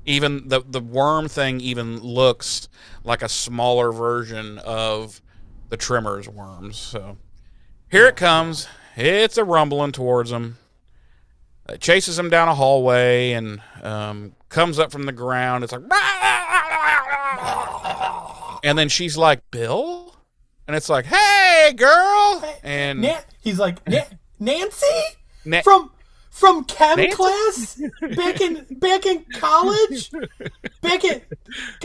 [SPEAKER 1] Even the worm thing even looks like a smaller version of the Tremors worms. So here it comes. It's a rumbling towards them. It chases him down a hallway and comes up from the ground. It's like, and then she's like, Bill? And it's like, hey, girl. And
[SPEAKER 2] he's like, Nancy? From chem class? Back in college?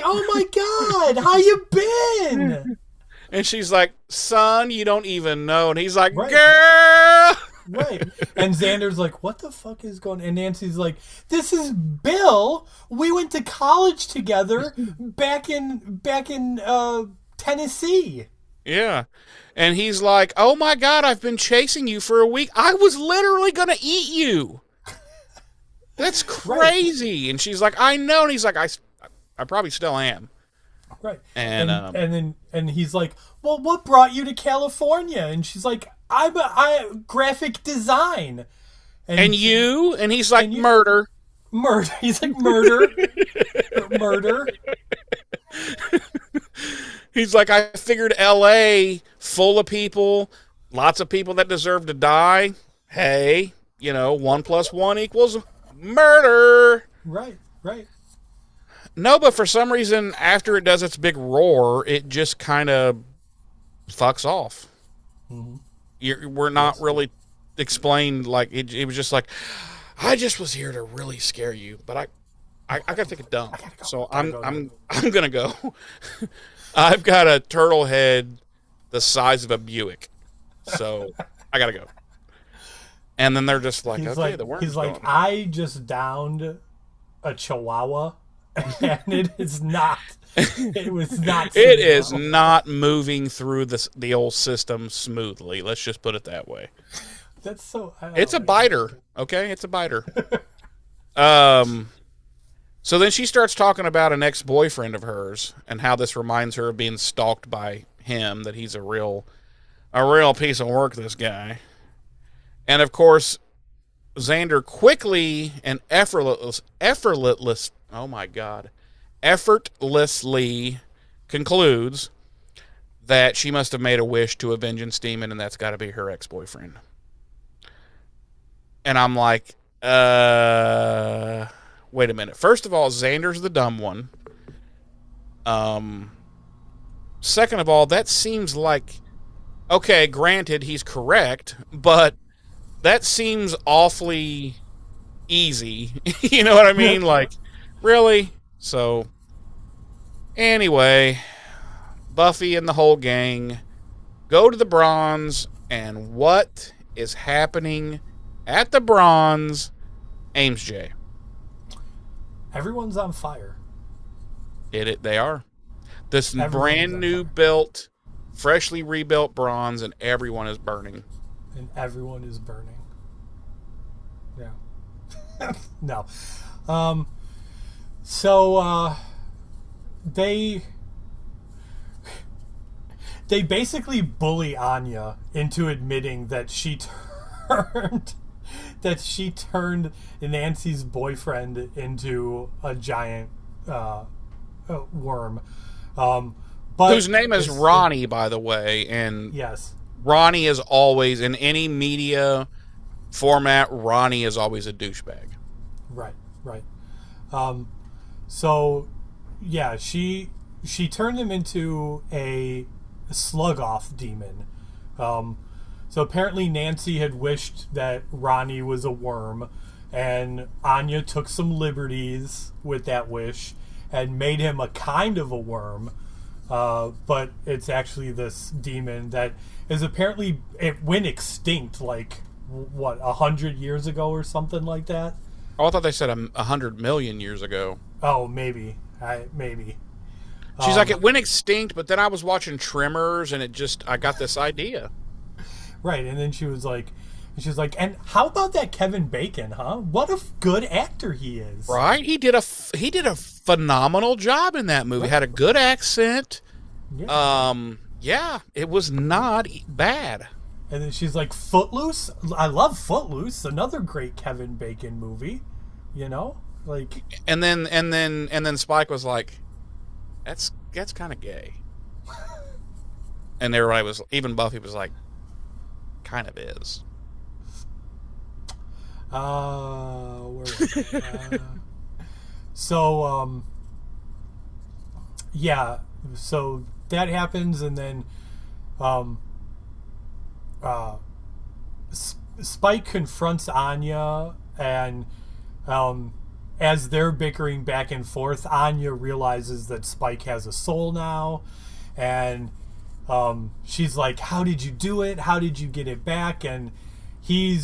[SPEAKER 2] Oh my God, how you been?
[SPEAKER 1] And she's like, son, you don't even know. And he's like, right. Girl.
[SPEAKER 2] Right. And Xander's like, what the fuck is going on? And Nancy's like, this is Bill. We went to college together back in Tennessee.
[SPEAKER 1] Yeah. And he's like, oh my God, I've been chasing you for a week. I was literally going to eat you. That's crazy. Right. And she's like, I know. And he's like, I probably still am.
[SPEAKER 2] Right. And he's like, well, what brought you to California? And she's like, I graphic design.
[SPEAKER 1] And you? And he's like, murder.
[SPEAKER 2] Murder. He's like, murder. Murder.
[SPEAKER 1] He's like, I figured L.A. full of people, lots of people that deserve to die. Hey, 1 + 1 = murder.
[SPEAKER 2] Right.
[SPEAKER 1] No, but for some reason, after it does its big roar, it just kind of fucks off. Mm-hmm. We're not really explained. Like it was just like, I just was here to really scare you, but I gotta take a dump, so I'm gonna go. I've got a turtle head the size of a Buick, so I gotta go. And then they're just like, okay, the worm's going.
[SPEAKER 2] He's like, I just downed a Chihuahua, and it is not. It was not.
[SPEAKER 1] It is not moving through the old system smoothly. Let's just put it that way.
[SPEAKER 2] That's so.
[SPEAKER 1] It's a biter. Okay, it's a biter. So then she starts talking about an ex-boyfriend of hers and how this reminds her of being stalked by him, that he's a real piece of work, this guy. And of course, Xander quickly and effortlessly concludes that she must have made a wish to a vengeance demon, and that's got to be her ex-boyfriend. And I'm like, wait a minute. First of all, Xander's the dumb one. Um, Second of all, that seems like, okay, granted, he's correct, but that seems awfully easy. You know what I mean? Like, really? So, anyway, Buffy and the whole gang go to the Bronze, and what is happening at the Bronze? Ames J.
[SPEAKER 2] Everyone's on fire.
[SPEAKER 1] They are. This
[SPEAKER 2] Everyone's
[SPEAKER 1] brand
[SPEAKER 2] on
[SPEAKER 1] new
[SPEAKER 2] fire.
[SPEAKER 1] built, freshly rebuilt Bronze, and everyone is burning.
[SPEAKER 2] And everyone is burning. Yeah. No. So they basically bully Anya into admitting that she turned Nancy's boyfriend into a giant worm. But
[SPEAKER 1] Whose name is Ronnie, by the way, and
[SPEAKER 2] yes,
[SPEAKER 1] Ronnie is always, in any media format, Ronnie is always a douchebag.
[SPEAKER 2] right. So yeah, she turned him into a slug-off demon. So apparently Nancy had wished that Ronnie was a worm, and Anya took some liberties with that wish and made him a kind of a worm. But it's actually this demon that is apparently, it went extinct like, what, 100 years ago or something like that?
[SPEAKER 1] Oh, I thought they said 100 million years ago.
[SPEAKER 2] Oh, maybe. Maybe.
[SPEAKER 1] She's like, it went extinct, but then I was watching Tremors, and I got this idea.
[SPEAKER 2] Right, and then she was like, and how about that Kevin Bacon, huh? What a good actor he is.
[SPEAKER 1] Right? He did a phenomenal job in that movie.
[SPEAKER 2] Right.
[SPEAKER 1] Had a good accent.
[SPEAKER 2] Yeah.
[SPEAKER 1] Yeah, it was not bad.
[SPEAKER 2] And then she's like, Footloose? I love Footloose, another great Kevin Bacon movie. You know? Like,
[SPEAKER 1] And then Spike was like, that's kind of gay. And everybody was, even Buffy was like, kind of is.
[SPEAKER 2] where was it? So, yeah, so that happens, and then, Spike confronts Anya, and, as they're bickering back and forth, Anya realizes that Spike has a soul now, and she's like, how did you do it? How did you get it back? And he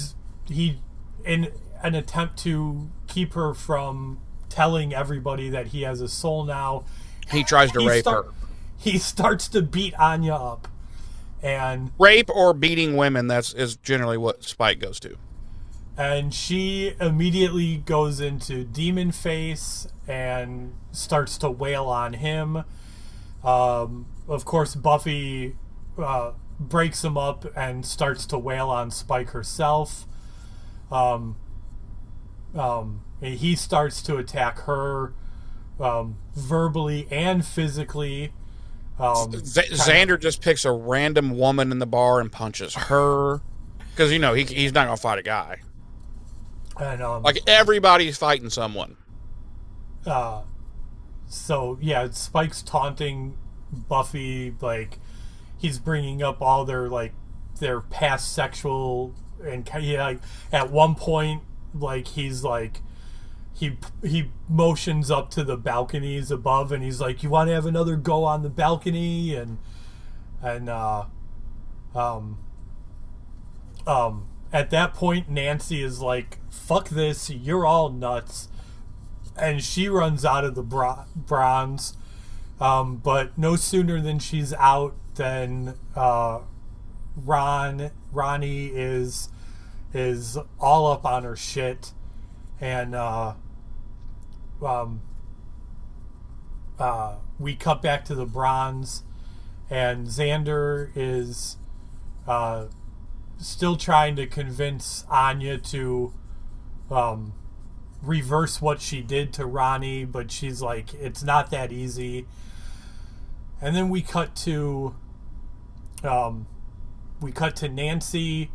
[SPEAKER 2] in an attempt to keep her from telling everybody that he has a soul now,
[SPEAKER 1] He tries to rape her.
[SPEAKER 2] He starts to beat Anya up, and
[SPEAKER 1] Rape or beating women, is generally what Spike goes to.
[SPEAKER 2] And she immediately goes into demon face and starts to wail on him. Of course, Buffy breaks him up and starts to wail on Spike herself. And he starts to attack her verbally and physically.
[SPEAKER 1] Xander just picks a random woman in the bar and punches her. Because, he's not going to fight a guy.
[SPEAKER 2] And
[SPEAKER 1] like, everybody's fighting someone.
[SPEAKER 2] So yeah, Spike's taunting Buffy, like he's bringing up all their past sexual, and like at one point, like he's like he motions up to the balconies above, and he's like, you want to have another go on the balcony? And at that point, Nancy is like, fuck this, you're all nuts, and she runs out of the bronze. But no sooner than she's out than Ronnie is all up on her shit, and we cut back to the bronze, and Xander is still trying to convince Anya to reverse what she did to Ronnie, but she's like, it's not that easy. And then we cut to Nancy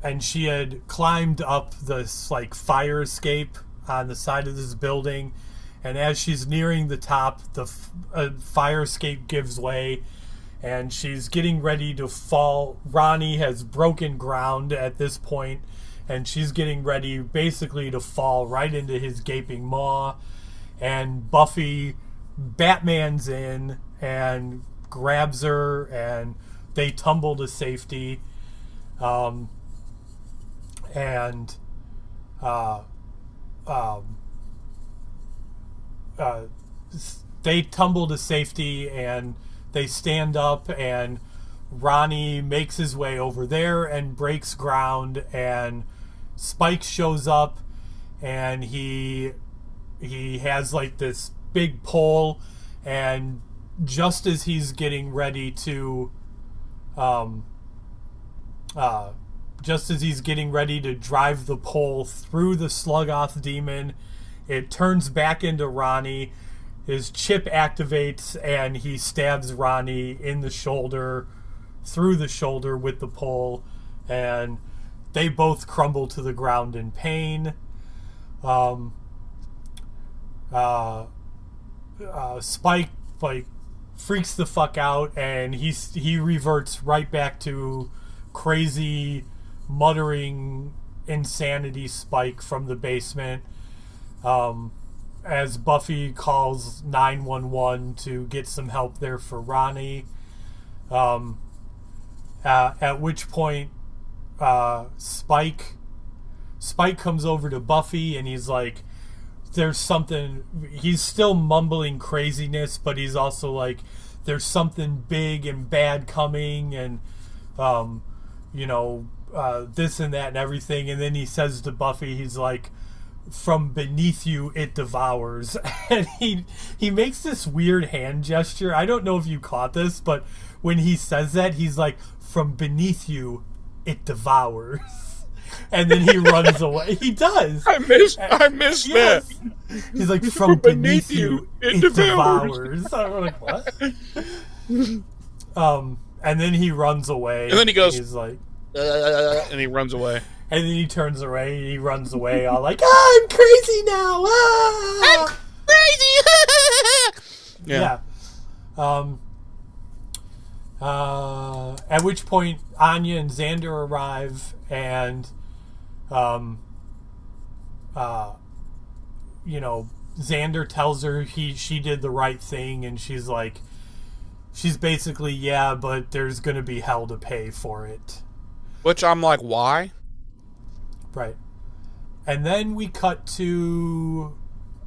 [SPEAKER 2] and she had climbed up this like fire escape on the side of this building, and as she's nearing the top, the fire escape gives way, and she's getting ready to fall. Ronnie has broken ground at this point, and she's getting ready basically to fall right into his gaping maw, and Buffy Batman's in and grabs her, and they tumble to safety. And they tumble to safety, and they stand up, and Ronnie makes his way over there and breaks ground, and Spike shows up, and he has like this big pole, and just as he's getting ready to drive the pole through the Slug-Oth demon, it turns back into Ronnie. His chip activates, and he stabs Ronnie in the shoulder, through the shoulder with the pole, and they both crumble to the ground in pain. Spike like freaks the fuck out, and he reverts right back to crazy muttering insanity Spike from the basement, as Buffy calls 911 to get some help there for Ronnie. At which point Spike comes over to Buffy, and he's like, there's something, he's still mumbling craziness, but he's also like, there's something big and bad coming, and this and that and everything. And then he says to Buffy, he's like, from beneath you it devours. And he makes this weird hand gesture. I don't know if you caught this, but when he says that, he's like, from beneath you it devours. And then he runs away. He does.
[SPEAKER 1] I missed yes.
[SPEAKER 2] that. He's like, from beneath you it devours. I'm like, what? And then he runs away.
[SPEAKER 1] And then he goes,
[SPEAKER 2] he's like,
[SPEAKER 1] and he runs away.
[SPEAKER 2] And then he turns away, and he runs away, all like, I'm crazy now! Ah!
[SPEAKER 1] I'm crazy!
[SPEAKER 2] Yeah. At which point, Anya and Xander arrive, and, Xander tells her she did the right thing, and she's like, she's basically, yeah, but there's gonna be hell to pay for it.
[SPEAKER 1] Which I'm like, why?
[SPEAKER 2] Right. And then we cut to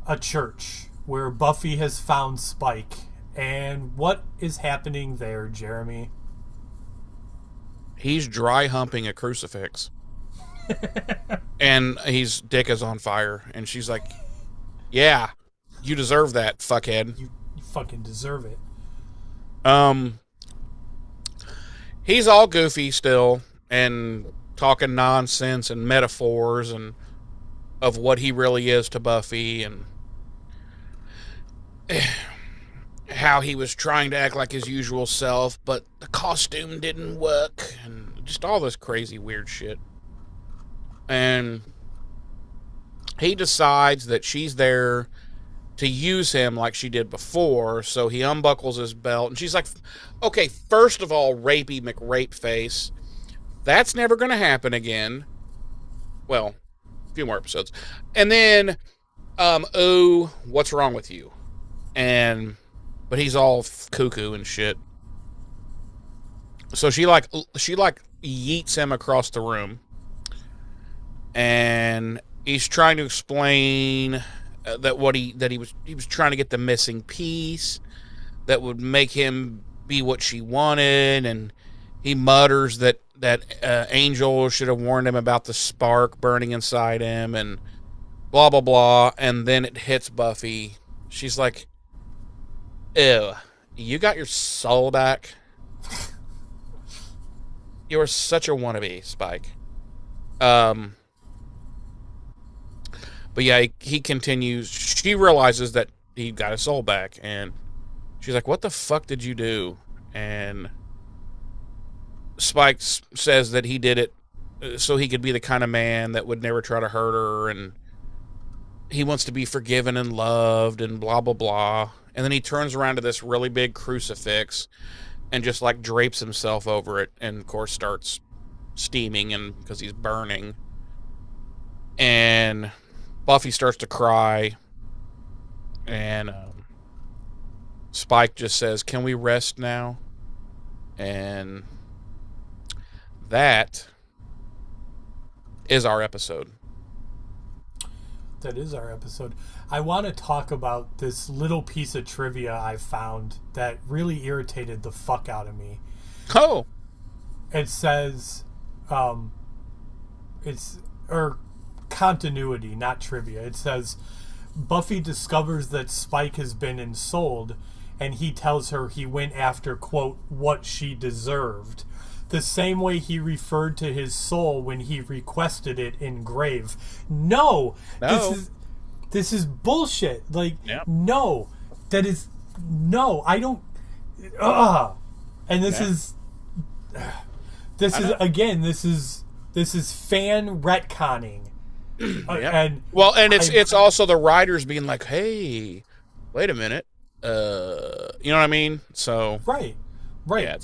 [SPEAKER 2] a church where Buffy has found Spike. And what is happening there, Jeremy?
[SPEAKER 1] He's dry humping a crucifix. And his dick is on fire. And she's like, yeah, you deserve that, fuckhead.
[SPEAKER 2] You fucking deserve it.
[SPEAKER 1] He's all goofy still, and talking nonsense and metaphors and of what he really is to Buffy, and how he was trying to act like his usual self, but the costume didn't work, and just all this crazy weird shit. And he decides that she's there to use him like she did before, so he unbuckles his belt, and she's like, okay, first of all, rapey McRape face, that's never going to happen again. Well, a few more episodes. And then, oh, what's wrong with you? But he's all cuckoo and shit. So she yeets him across the room, and he's trying to explain that he was trying to get the missing piece that would make him be what she wanted, and he mutters that Angel should have warned him about the spark burning inside him, and blah blah blah. And then it hits Buffy. She's like, ew, you got your soul back? You are such a wannabe, Spike. But yeah, he continues. She realizes that he got his soul back, and she's like, what the fuck did you do? And Spike says that he did it so he could be the kind of man that would never try to hurt her, and he wants to be forgiven and loved and blah blah blah. And then he turns around to this really big crucifix and just like drapes himself over it, and of course starts steaming and because he's burning. And Buffy starts to cry, and Spike just says, "Can we rest now?" And that is our episode.
[SPEAKER 2] That is our episode. I want to talk about this little piece of trivia I found that really irritated the fuck out of me.
[SPEAKER 1] Oh,
[SPEAKER 2] It says, or continuity, not trivia. It says, Buffy discovers that Spike has been ensouled, and he tells her he went after, quote, what she deserved. The same way he referred to his soul when he requested it in grave. No. This is bullshit. Like, no. That is, no, I don't, And this is fan retconning. And
[SPEAKER 1] well, and it's also the writers being like, hey, wait a minute. You know what I mean? So
[SPEAKER 2] Right.
[SPEAKER 1] Yeah,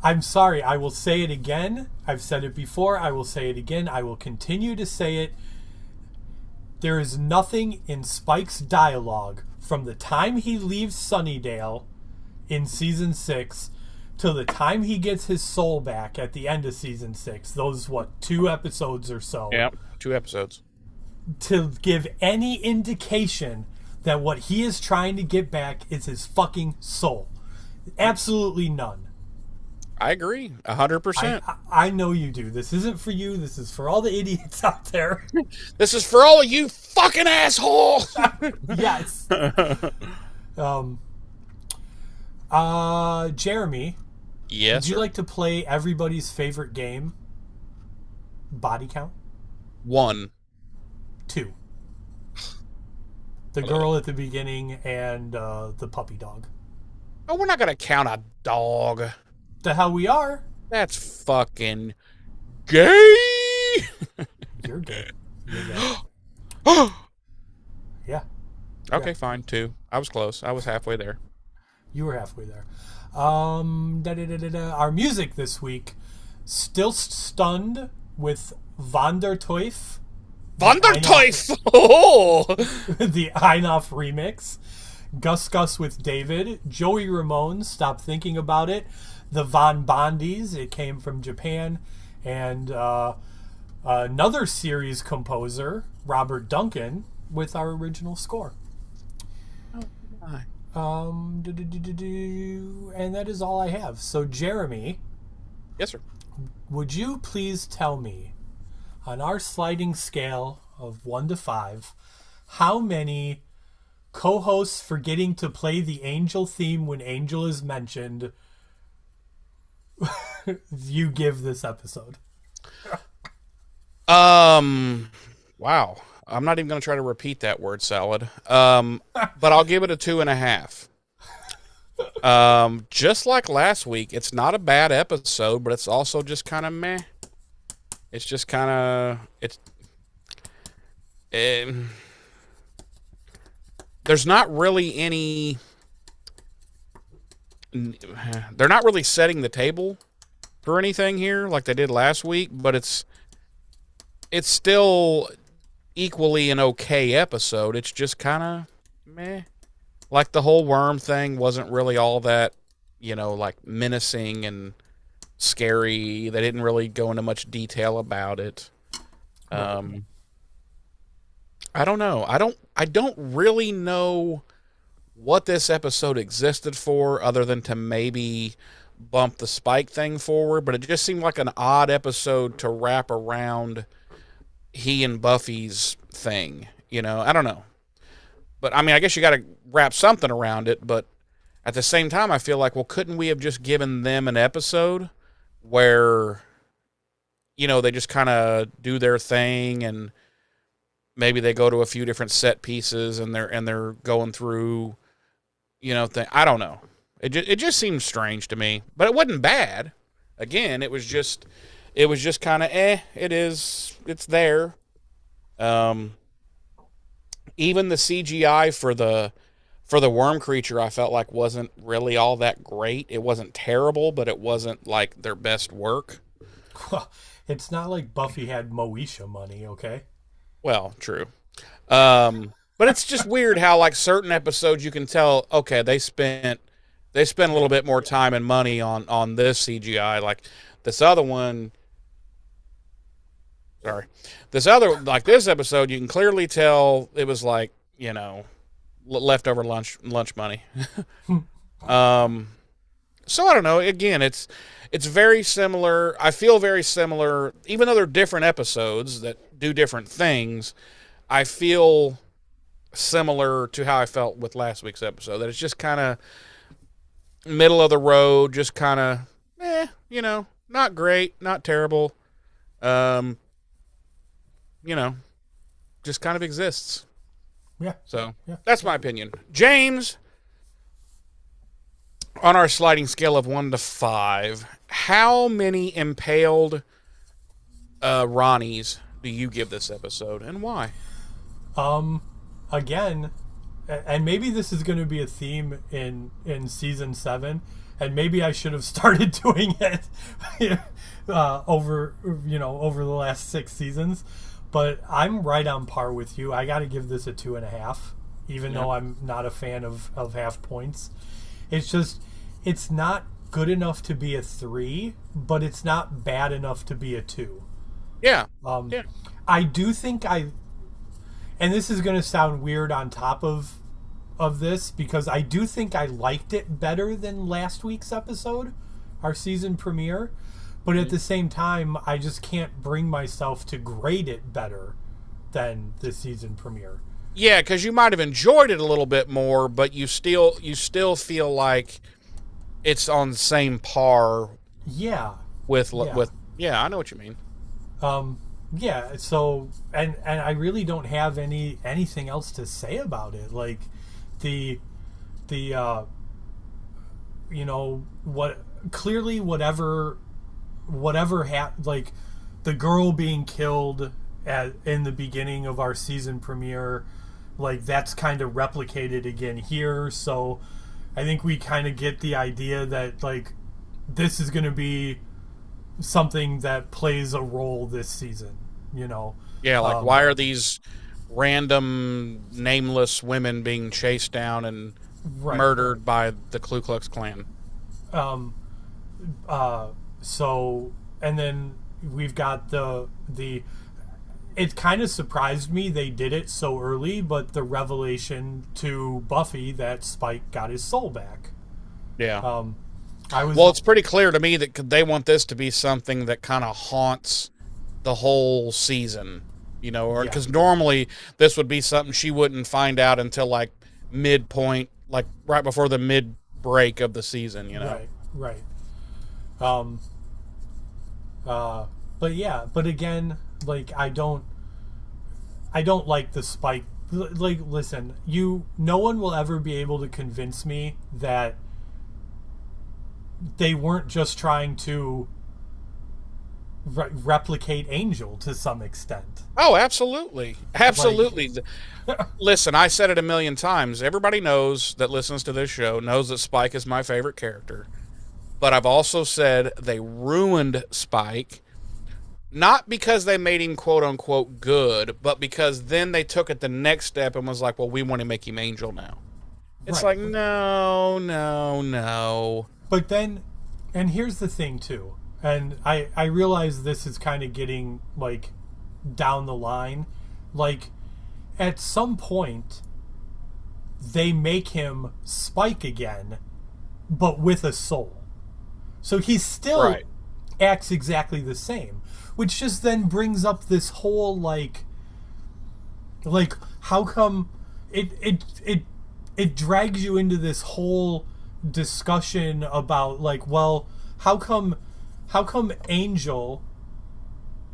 [SPEAKER 2] I'm sorry, I will say it again. I've said it before, I will say it again, I will continue to say it. There is nothing in Spike's dialogue from the time he leaves Sunnydale in season 6 till the time he gets his soul back at the end of season 6. Those, 2 episodes or so?
[SPEAKER 1] Yeah, 2 episodes.
[SPEAKER 2] To give any indication that what he is trying to get back is his fucking soul. Absolutely none.
[SPEAKER 1] I agree, 100%.
[SPEAKER 2] I know you do. This isn't for you. This is for all the idiots out there.
[SPEAKER 1] This is for all of you fucking assholes.
[SPEAKER 2] Yes. Jeremy.
[SPEAKER 1] Yes.
[SPEAKER 2] Would you like to play everybody's favorite game? Body count?
[SPEAKER 1] 1.
[SPEAKER 2] 2. The girl at the beginning and the puppy dog.
[SPEAKER 1] Oh, we're not gonna count a dog.
[SPEAKER 2] The hell we are.
[SPEAKER 1] That's fucking gay.
[SPEAKER 2] You're gay. Yeah.
[SPEAKER 1] Okay,
[SPEAKER 2] Yeah.
[SPEAKER 1] fine. 2. I was close. I was halfway there.
[SPEAKER 2] You were halfway there. Our music this week, Still Stunned with Vanderteuf.
[SPEAKER 1] Vanderteuf! Oh!
[SPEAKER 2] The Einoff remix. Gus Gus with David. Joey Ramone, Stop Thinking About It. The Von Bondies, it came from Japan. And another series composer, Robert Duncan, with our original score.
[SPEAKER 1] Oh, my.
[SPEAKER 2] And that is all I have. So, Jeremy.
[SPEAKER 1] Yes, sir.
[SPEAKER 2] Would you please tell me, on our sliding scale of 1 to 5, how many co-hosts forgetting to play the Angel theme when Angel is mentioned you give this episode?
[SPEAKER 1] Wow. I'm not even going to try to repeat that word salad. But I'll give it a 2.5. Just like last week, it's not a bad episode, but it's also just kind of meh. It's just kind of there's not really any. They're not really setting the table for anything here like they did last week, but it's still equally an okay episode. It's just kind of meh. Like the whole worm thing wasn't really all that, like menacing and scary. They didn't really go into much detail about it. I don't know. I don't really know what this episode existed for other than to maybe bump the Spike thing forward, but it just seemed like an odd episode to wrap around he and Buffy's thing. I don't know. But, I mean, I guess you got to wrap something around it, but at the same time, I feel like, well, couldn't we have just given them an episode where, they just kind of do their thing and maybe they go to a few different set pieces and they're going through, I don't know. It just seems strange to me, but it wasn't bad. Again, it was just it was just kind of it's there. Um, Even the CGI for the worm creature, I felt like wasn't really all that great. It wasn't terrible, but it wasn't like their best work.
[SPEAKER 2] Well, it's not like Buffy had Moesha money, okay?
[SPEAKER 1] Well, true. But it's just weird how like certain episodes you can tell, okay, they spent a little bit more time and money on this CGI. Like this other one, sorry, this other like this episode, you can clearly tell it was like leftover lunch money. um, so I don't know. Again, it's very similar. I feel very similar, even though they're different episodes that do different things. I feel similar to how I felt with last week's episode. That it's just kind of middle of the road, just kind of, not great, not terrible. Um, you know, just kind of exists.
[SPEAKER 2] Yeah.
[SPEAKER 1] So
[SPEAKER 2] Yeah.
[SPEAKER 1] that's my opinion. James, on our sliding scale of 1 to 5, how many impaled Ronnies do you give this episode, and why?
[SPEAKER 2] Again, and maybe this is going to be a theme in season 7, and maybe I should have started doing it over the last 6 seasons, but I'm right on par with you. I got to give this a 2.5, even though I'm not a fan of half points. It's just, it's not good enough to be a 3, but it's not bad enough to be a 2.
[SPEAKER 1] Yeah.
[SPEAKER 2] I do think and this is going to sound weird on top of this, because I do think I liked it better than last week's episode, our season premiere, but at the same time, I just can't bring myself to grade it better than the season premiere.
[SPEAKER 1] Yeah, because you might have enjoyed it a little bit more, but you still feel like it's on the same par.
[SPEAKER 2] Yeah.
[SPEAKER 1] With I know what you mean.
[SPEAKER 2] Yeah, so and I really don't have anything else to say about it. Like the like the girl being killed in the beginning of our season premiere, like that's kind of replicated again here. So I think we kind of get the idea that like this is going to be something that plays a role this season.
[SPEAKER 1] Yeah, like why are these random nameless women being chased down and murdered by the Ku Klux Klan?
[SPEAKER 2] So, and then we've got the it kind of surprised me they did it so early, but the revelation to Buffy that Spike got his soul back.
[SPEAKER 1] Yeah. Well, it's pretty clear to me that they want this to be something that kind of haunts the whole season, or because normally this would be something she wouldn't find out until like midpoint, like right before the mid break of the season,
[SPEAKER 2] Right. But again, like I don't like the Spike. Like, listen, no one will ever be able to convince me that they weren't just trying to replicate Angel to some extent.
[SPEAKER 1] Oh, absolutely. Listen, I said it a million times. Everybody knows that listens to this show knows that Spike is my favorite character. But I've also said they ruined Spike, not because they made him quote unquote good, but because then they took it the next step and was like, well, we want to make him Angel now. It's like, no.
[SPEAKER 2] But then, and here's the thing too, and I realize this is kind of getting like down the line. Like at some point they make him Spike again, but with a soul. So he still acts exactly the same, which just then brings up this whole like how come it drags you into this whole discussion about like, well, how come Angel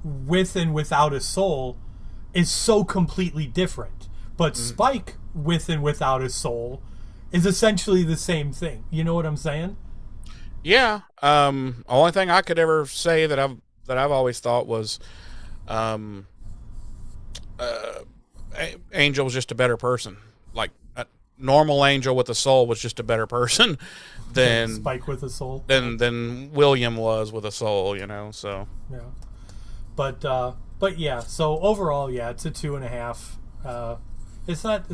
[SPEAKER 2] with and without a soul is so completely different, but Spike with and without a soul is essentially the same thing. You know what I'm saying?
[SPEAKER 1] Yeah. Only thing I could ever say that that I've always thought was, um, Angel was just a better person. Like a normal Angel with a soul was just a better person than
[SPEAKER 2] Spike with a soul.
[SPEAKER 1] than William was with a soul. So
[SPEAKER 2] Yeah. But yeah. So overall, yeah, it's a 2.5. It's not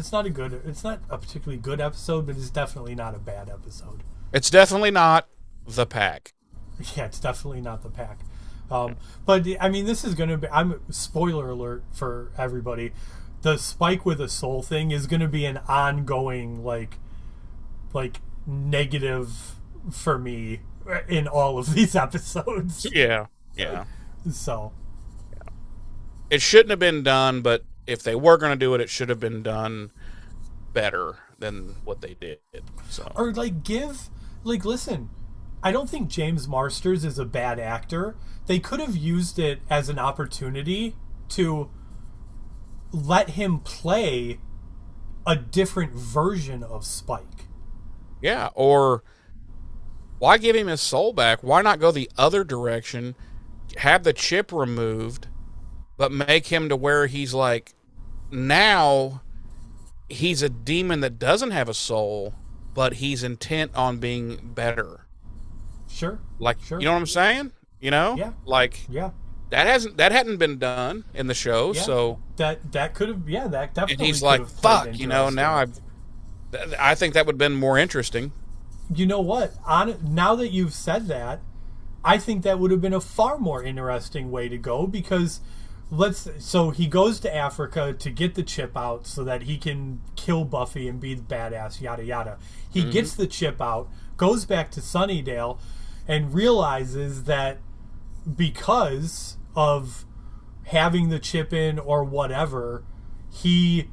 [SPEAKER 2] a particularly good episode, but it's definitely not a bad episode.
[SPEAKER 1] it's definitely not the Pack.
[SPEAKER 2] Yeah, it's definitely not the Pack. But I mean, this is going to be. Spoiler alert for everybody. The Spike with a soul thing is going to be an ongoing like negative for me in all of these episodes.
[SPEAKER 1] Yeah.
[SPEAKER 2] So
[SPEAKER 1] It shouldn't have been done, but if they were going to do it, it should have been done better than what they did. So,
[SPEAKER 2] or listen. I don't think James Marsters is a bad actor. They could have used it as an opportunity to let him play a different version of Spike.
[SPEAKER 1] yeah, or why give him his soul back? Why not go the other direction, have the chip removed, but make him to where he's like, now he's a demon that doesn't have a soul, but he's intent on being better.
[SPEAKER 2] Sure.
[SPEAKER 1] Like,
[SPEAKER 2] sure.
[SPEAKER 1] you know what I'm saying?
[SPEAKER 2] Yeah.
[SPEAKER 1] Like,
[SPEAKER 2] Yeah.
[SPEAKER 1] that hadn't been done in the show.
[SPEAKER 2] Yeah.
[SPEAKER 1] So
[SPEAKER 2] that could have, yeah, that definitely.
[SPEAKER 1] and he's
[SPEAKER 2] could
[SPEAKER 1] like,
[SPEAKER 2] have played
[SPEAKER 1] fuck,
[SPEAKER 2] into
[SPEAKER 1] now I think that would have been more interesting.
[SPEAKER 2] You know what? Now that you've said that, I think that would have been a far more interesting way to go because so he goes to Africa to get the chip out so that he can kill Buffy and be the badass, yada yada. He gets the chip out, goes back to Sunnydale, and realizes that because of having the chip in or whatever, he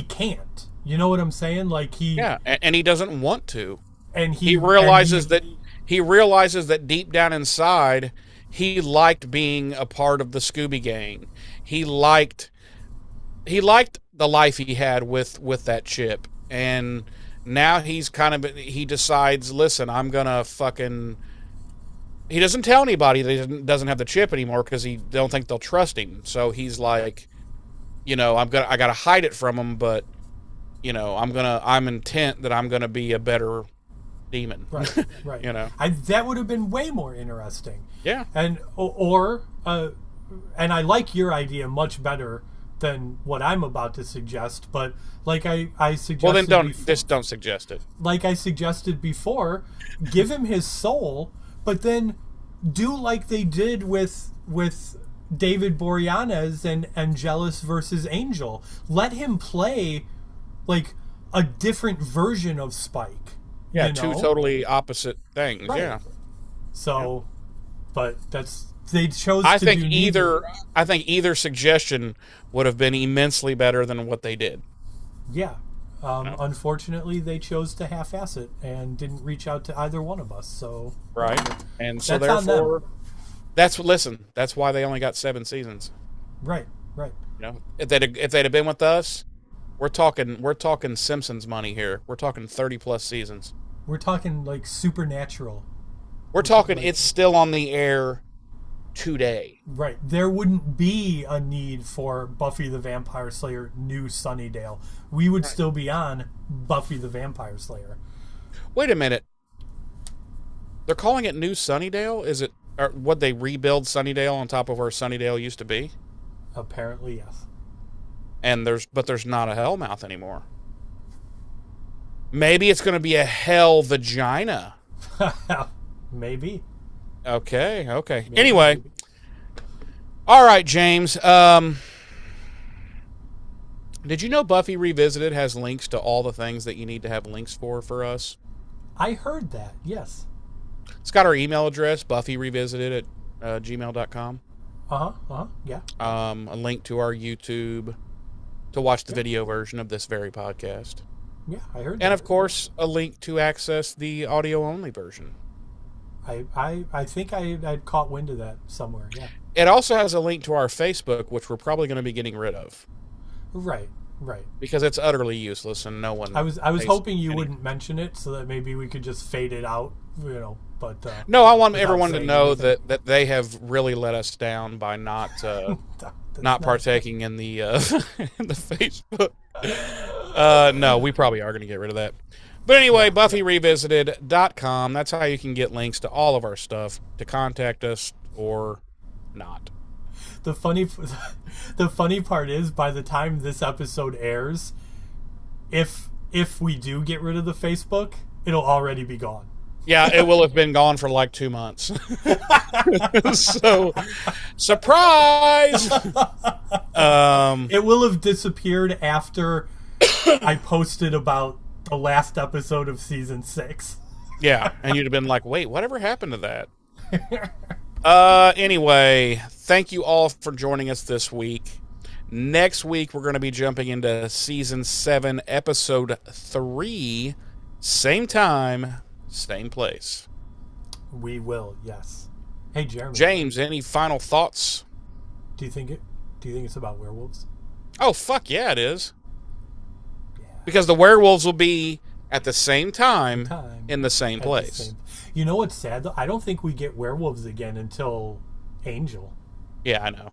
[SPEAKER 2] can't. You know what I'm saying? Like
[SPEAKER 1] and he doesn't want to.
[SPEAKER 2] And
[SPEAKER 1] he realizes that deep down inside, he liked being a part of the Scooby Gang. He liked the life he had with that chip, and now he decides, listen, I'm gonna fucking. He doesn't tell anybody that he doesn't have the chip anymore because he don't think they'll trust him. So he's like, I gotta hide it from him, but I'm intent that I'm gonna be a better demon.
[SPEAKER 2] Right.
[SPEAKER 1] Right.
[SPEAKER 2] That would have been way more interesting.
[SPEAKER 1] Yeah.
[SPEAKER 2] And and I like your idea much better than what I'm about to suggest, but like I suggested.
[SPEAKER 1] Well, then don't suggest it.
[SPEAKER 2] Like I suggested before, give him his soul, but then do like they did with David Boreanaz and Angelus versus Angel. Let him play like a different version of Spike.
[SPEAKER 1] Yeah, two totally opposite things. Right. Yeah.
[SPEAKER 2] So, but they chose.
[SPEAKER 1] I think either suggestion would have been immensely better than what they did.
[SPEAKER 2] Yeah. Unfortunately, they chose to half-ass it and didn't reach out to either one of us. So
[SPEAKER 1] right, and so therefore, that's why they only got 7 seasons.
[SPEAKER 2] Right.
[SPEAKER 1] If they'd have been with us, we're talking Simpsons money here. We're talking 30+ seasons.
[SPEAKER 2] We're talking like Supernatural.
[SPEAKER 1] We're talking it's still on the air today.
[SPEAKER 2] Right. There wouldn't be a need for Buffy the Vampire Slayer New Sunnydale. We would still be on Buffy the Vampire Slayer.
[SPEAKER 1] Wait a minute. They're calling it New Sunnydale? Is it? Or would they rebuild Sunnydale on top of where Sunnydale used to be?
[SPEAKER 2] Apparently, yes.
[SPEAKER 1] And there's not a Hellmouth anymore. Maybe it's going to be a Hell Vagina.
[SPEAKER 2] Maybe.
[SPEAKER 1] Okay.
[SPEAKER 2] Maybe.
[SPEAKER 1] Anyway. All right, James. Did you know Buffy Revisited has links to all the things that you need to have links for us?
[SPEAKER 2] I heard that, yes.
[SPEAKER 1] It's got our email address, buffyrevisited at gmail.com.
[SPEAKER 2] Yeah.
[SPEAKER 1] A link to our YouTube to watch the video version of this very podcast.
[SPEAKER 2] Yeah, I heard that.
[SPEAKER 1] And, of course, a link to access the audio-only version.
[SPEAKER 2] I think I'd caught wind of that somewhere, yeah.
[SPEAKER 1] It also has a link to our Facebook, which we're probably going to be getting rid of.
[SPEAKER 2] Right. Right.
[SPEAKER 1] because it's utterly useless and no one.
[SPEAKER 2] I was
[SPEAKER 1] pays
[SPEAKER 2] hoping you
[SPEAKER 1] any-
[SPEAKER 2] wouldn't mention it so that maybe we could just fade it out, but
[SPEAKER 1] No, I want
[SPEAKER 2] without
[SPEAKER 1] everyone to
[SPEAKER 2] saying
[SPEAKER 1] know
[SPEAKER 2] anything.
[SPEAKER 1] that they have really let us down by not
[SPEAKER 2] That's
[SPEAKER 1] not
[SPEAKER 2] nice.
[SPEAKER 1] partaking in the in the Facebook. No, we probably are going to get rid of that. But anyway, BuffyRevisited.com. That's how you can get links to all of our stuff to contact us or not.
[SPEAKER 2] The funny the funny part is, by the time this episode airs, if we do get rid of the Facebook, it'll already be gone.
[SPEAKER 1] Yeah, it will have been gone for like 2 months. So, surprise!
[SPEAKER 2] It will have disappeared after I posted about the last episode of season 6.
[SPEAKER 1] Yeah, and you'd have been like, wait, whatever happened to that? Anyway, thank you all for joining us this week. Next week, we're going to be jumping into season 7, episode 3. Same time, same place.
[SPEAKER 2] We will, yes. Hey, Jeremy.
[SPEAKER 1] James, any final thoughts?
[SPEAKER 2] Do you think it's about werewolves?
[SPEAKER 1] Oh, fuck yeah, it is. Because the werewolves will be at the same time in the same
[SPEAKER 2] At
[SPEAKER 1] place.
[SPEAKER 2] the same- You know what's sad though? I don't think we get werewolves again until Angel.
[SPEAKER 1] Yeah, I know.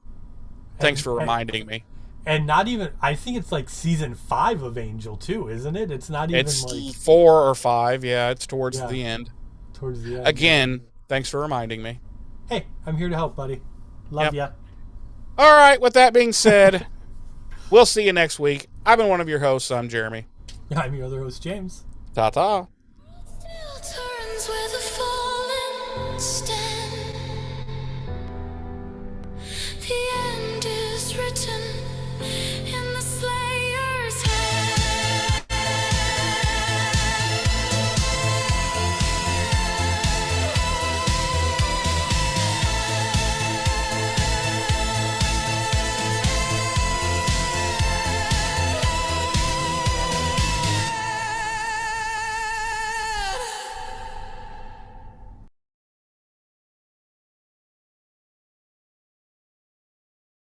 [SPEAKER 1] Thanks for reminding me.
[SPEAKER 2] And not even, I think it's like season 5 of Angel too, isn't it? It's not even
[SPEAKER 1] It's
[SPEAKER 2] like
[SPEAKER 1] 4 or 5. Yeah, it's towards
[SPEAKER 2] Yeah.
[SPEAKER 1] the end.
[SPEAKER 2] towards the end.
[SPEAKER 1] Again, thanks for reminding me.
[SPEAKER 2] Hey, I'm here to help, buddy. Love ya.
[SPEAKER 1] All right, with that being said, we'll see you next week. I've been one of your hosts. I'm Jeremy.
[SPEAKER 2] I'm your other host, James.
[SPEAKER 1] Ta-ta.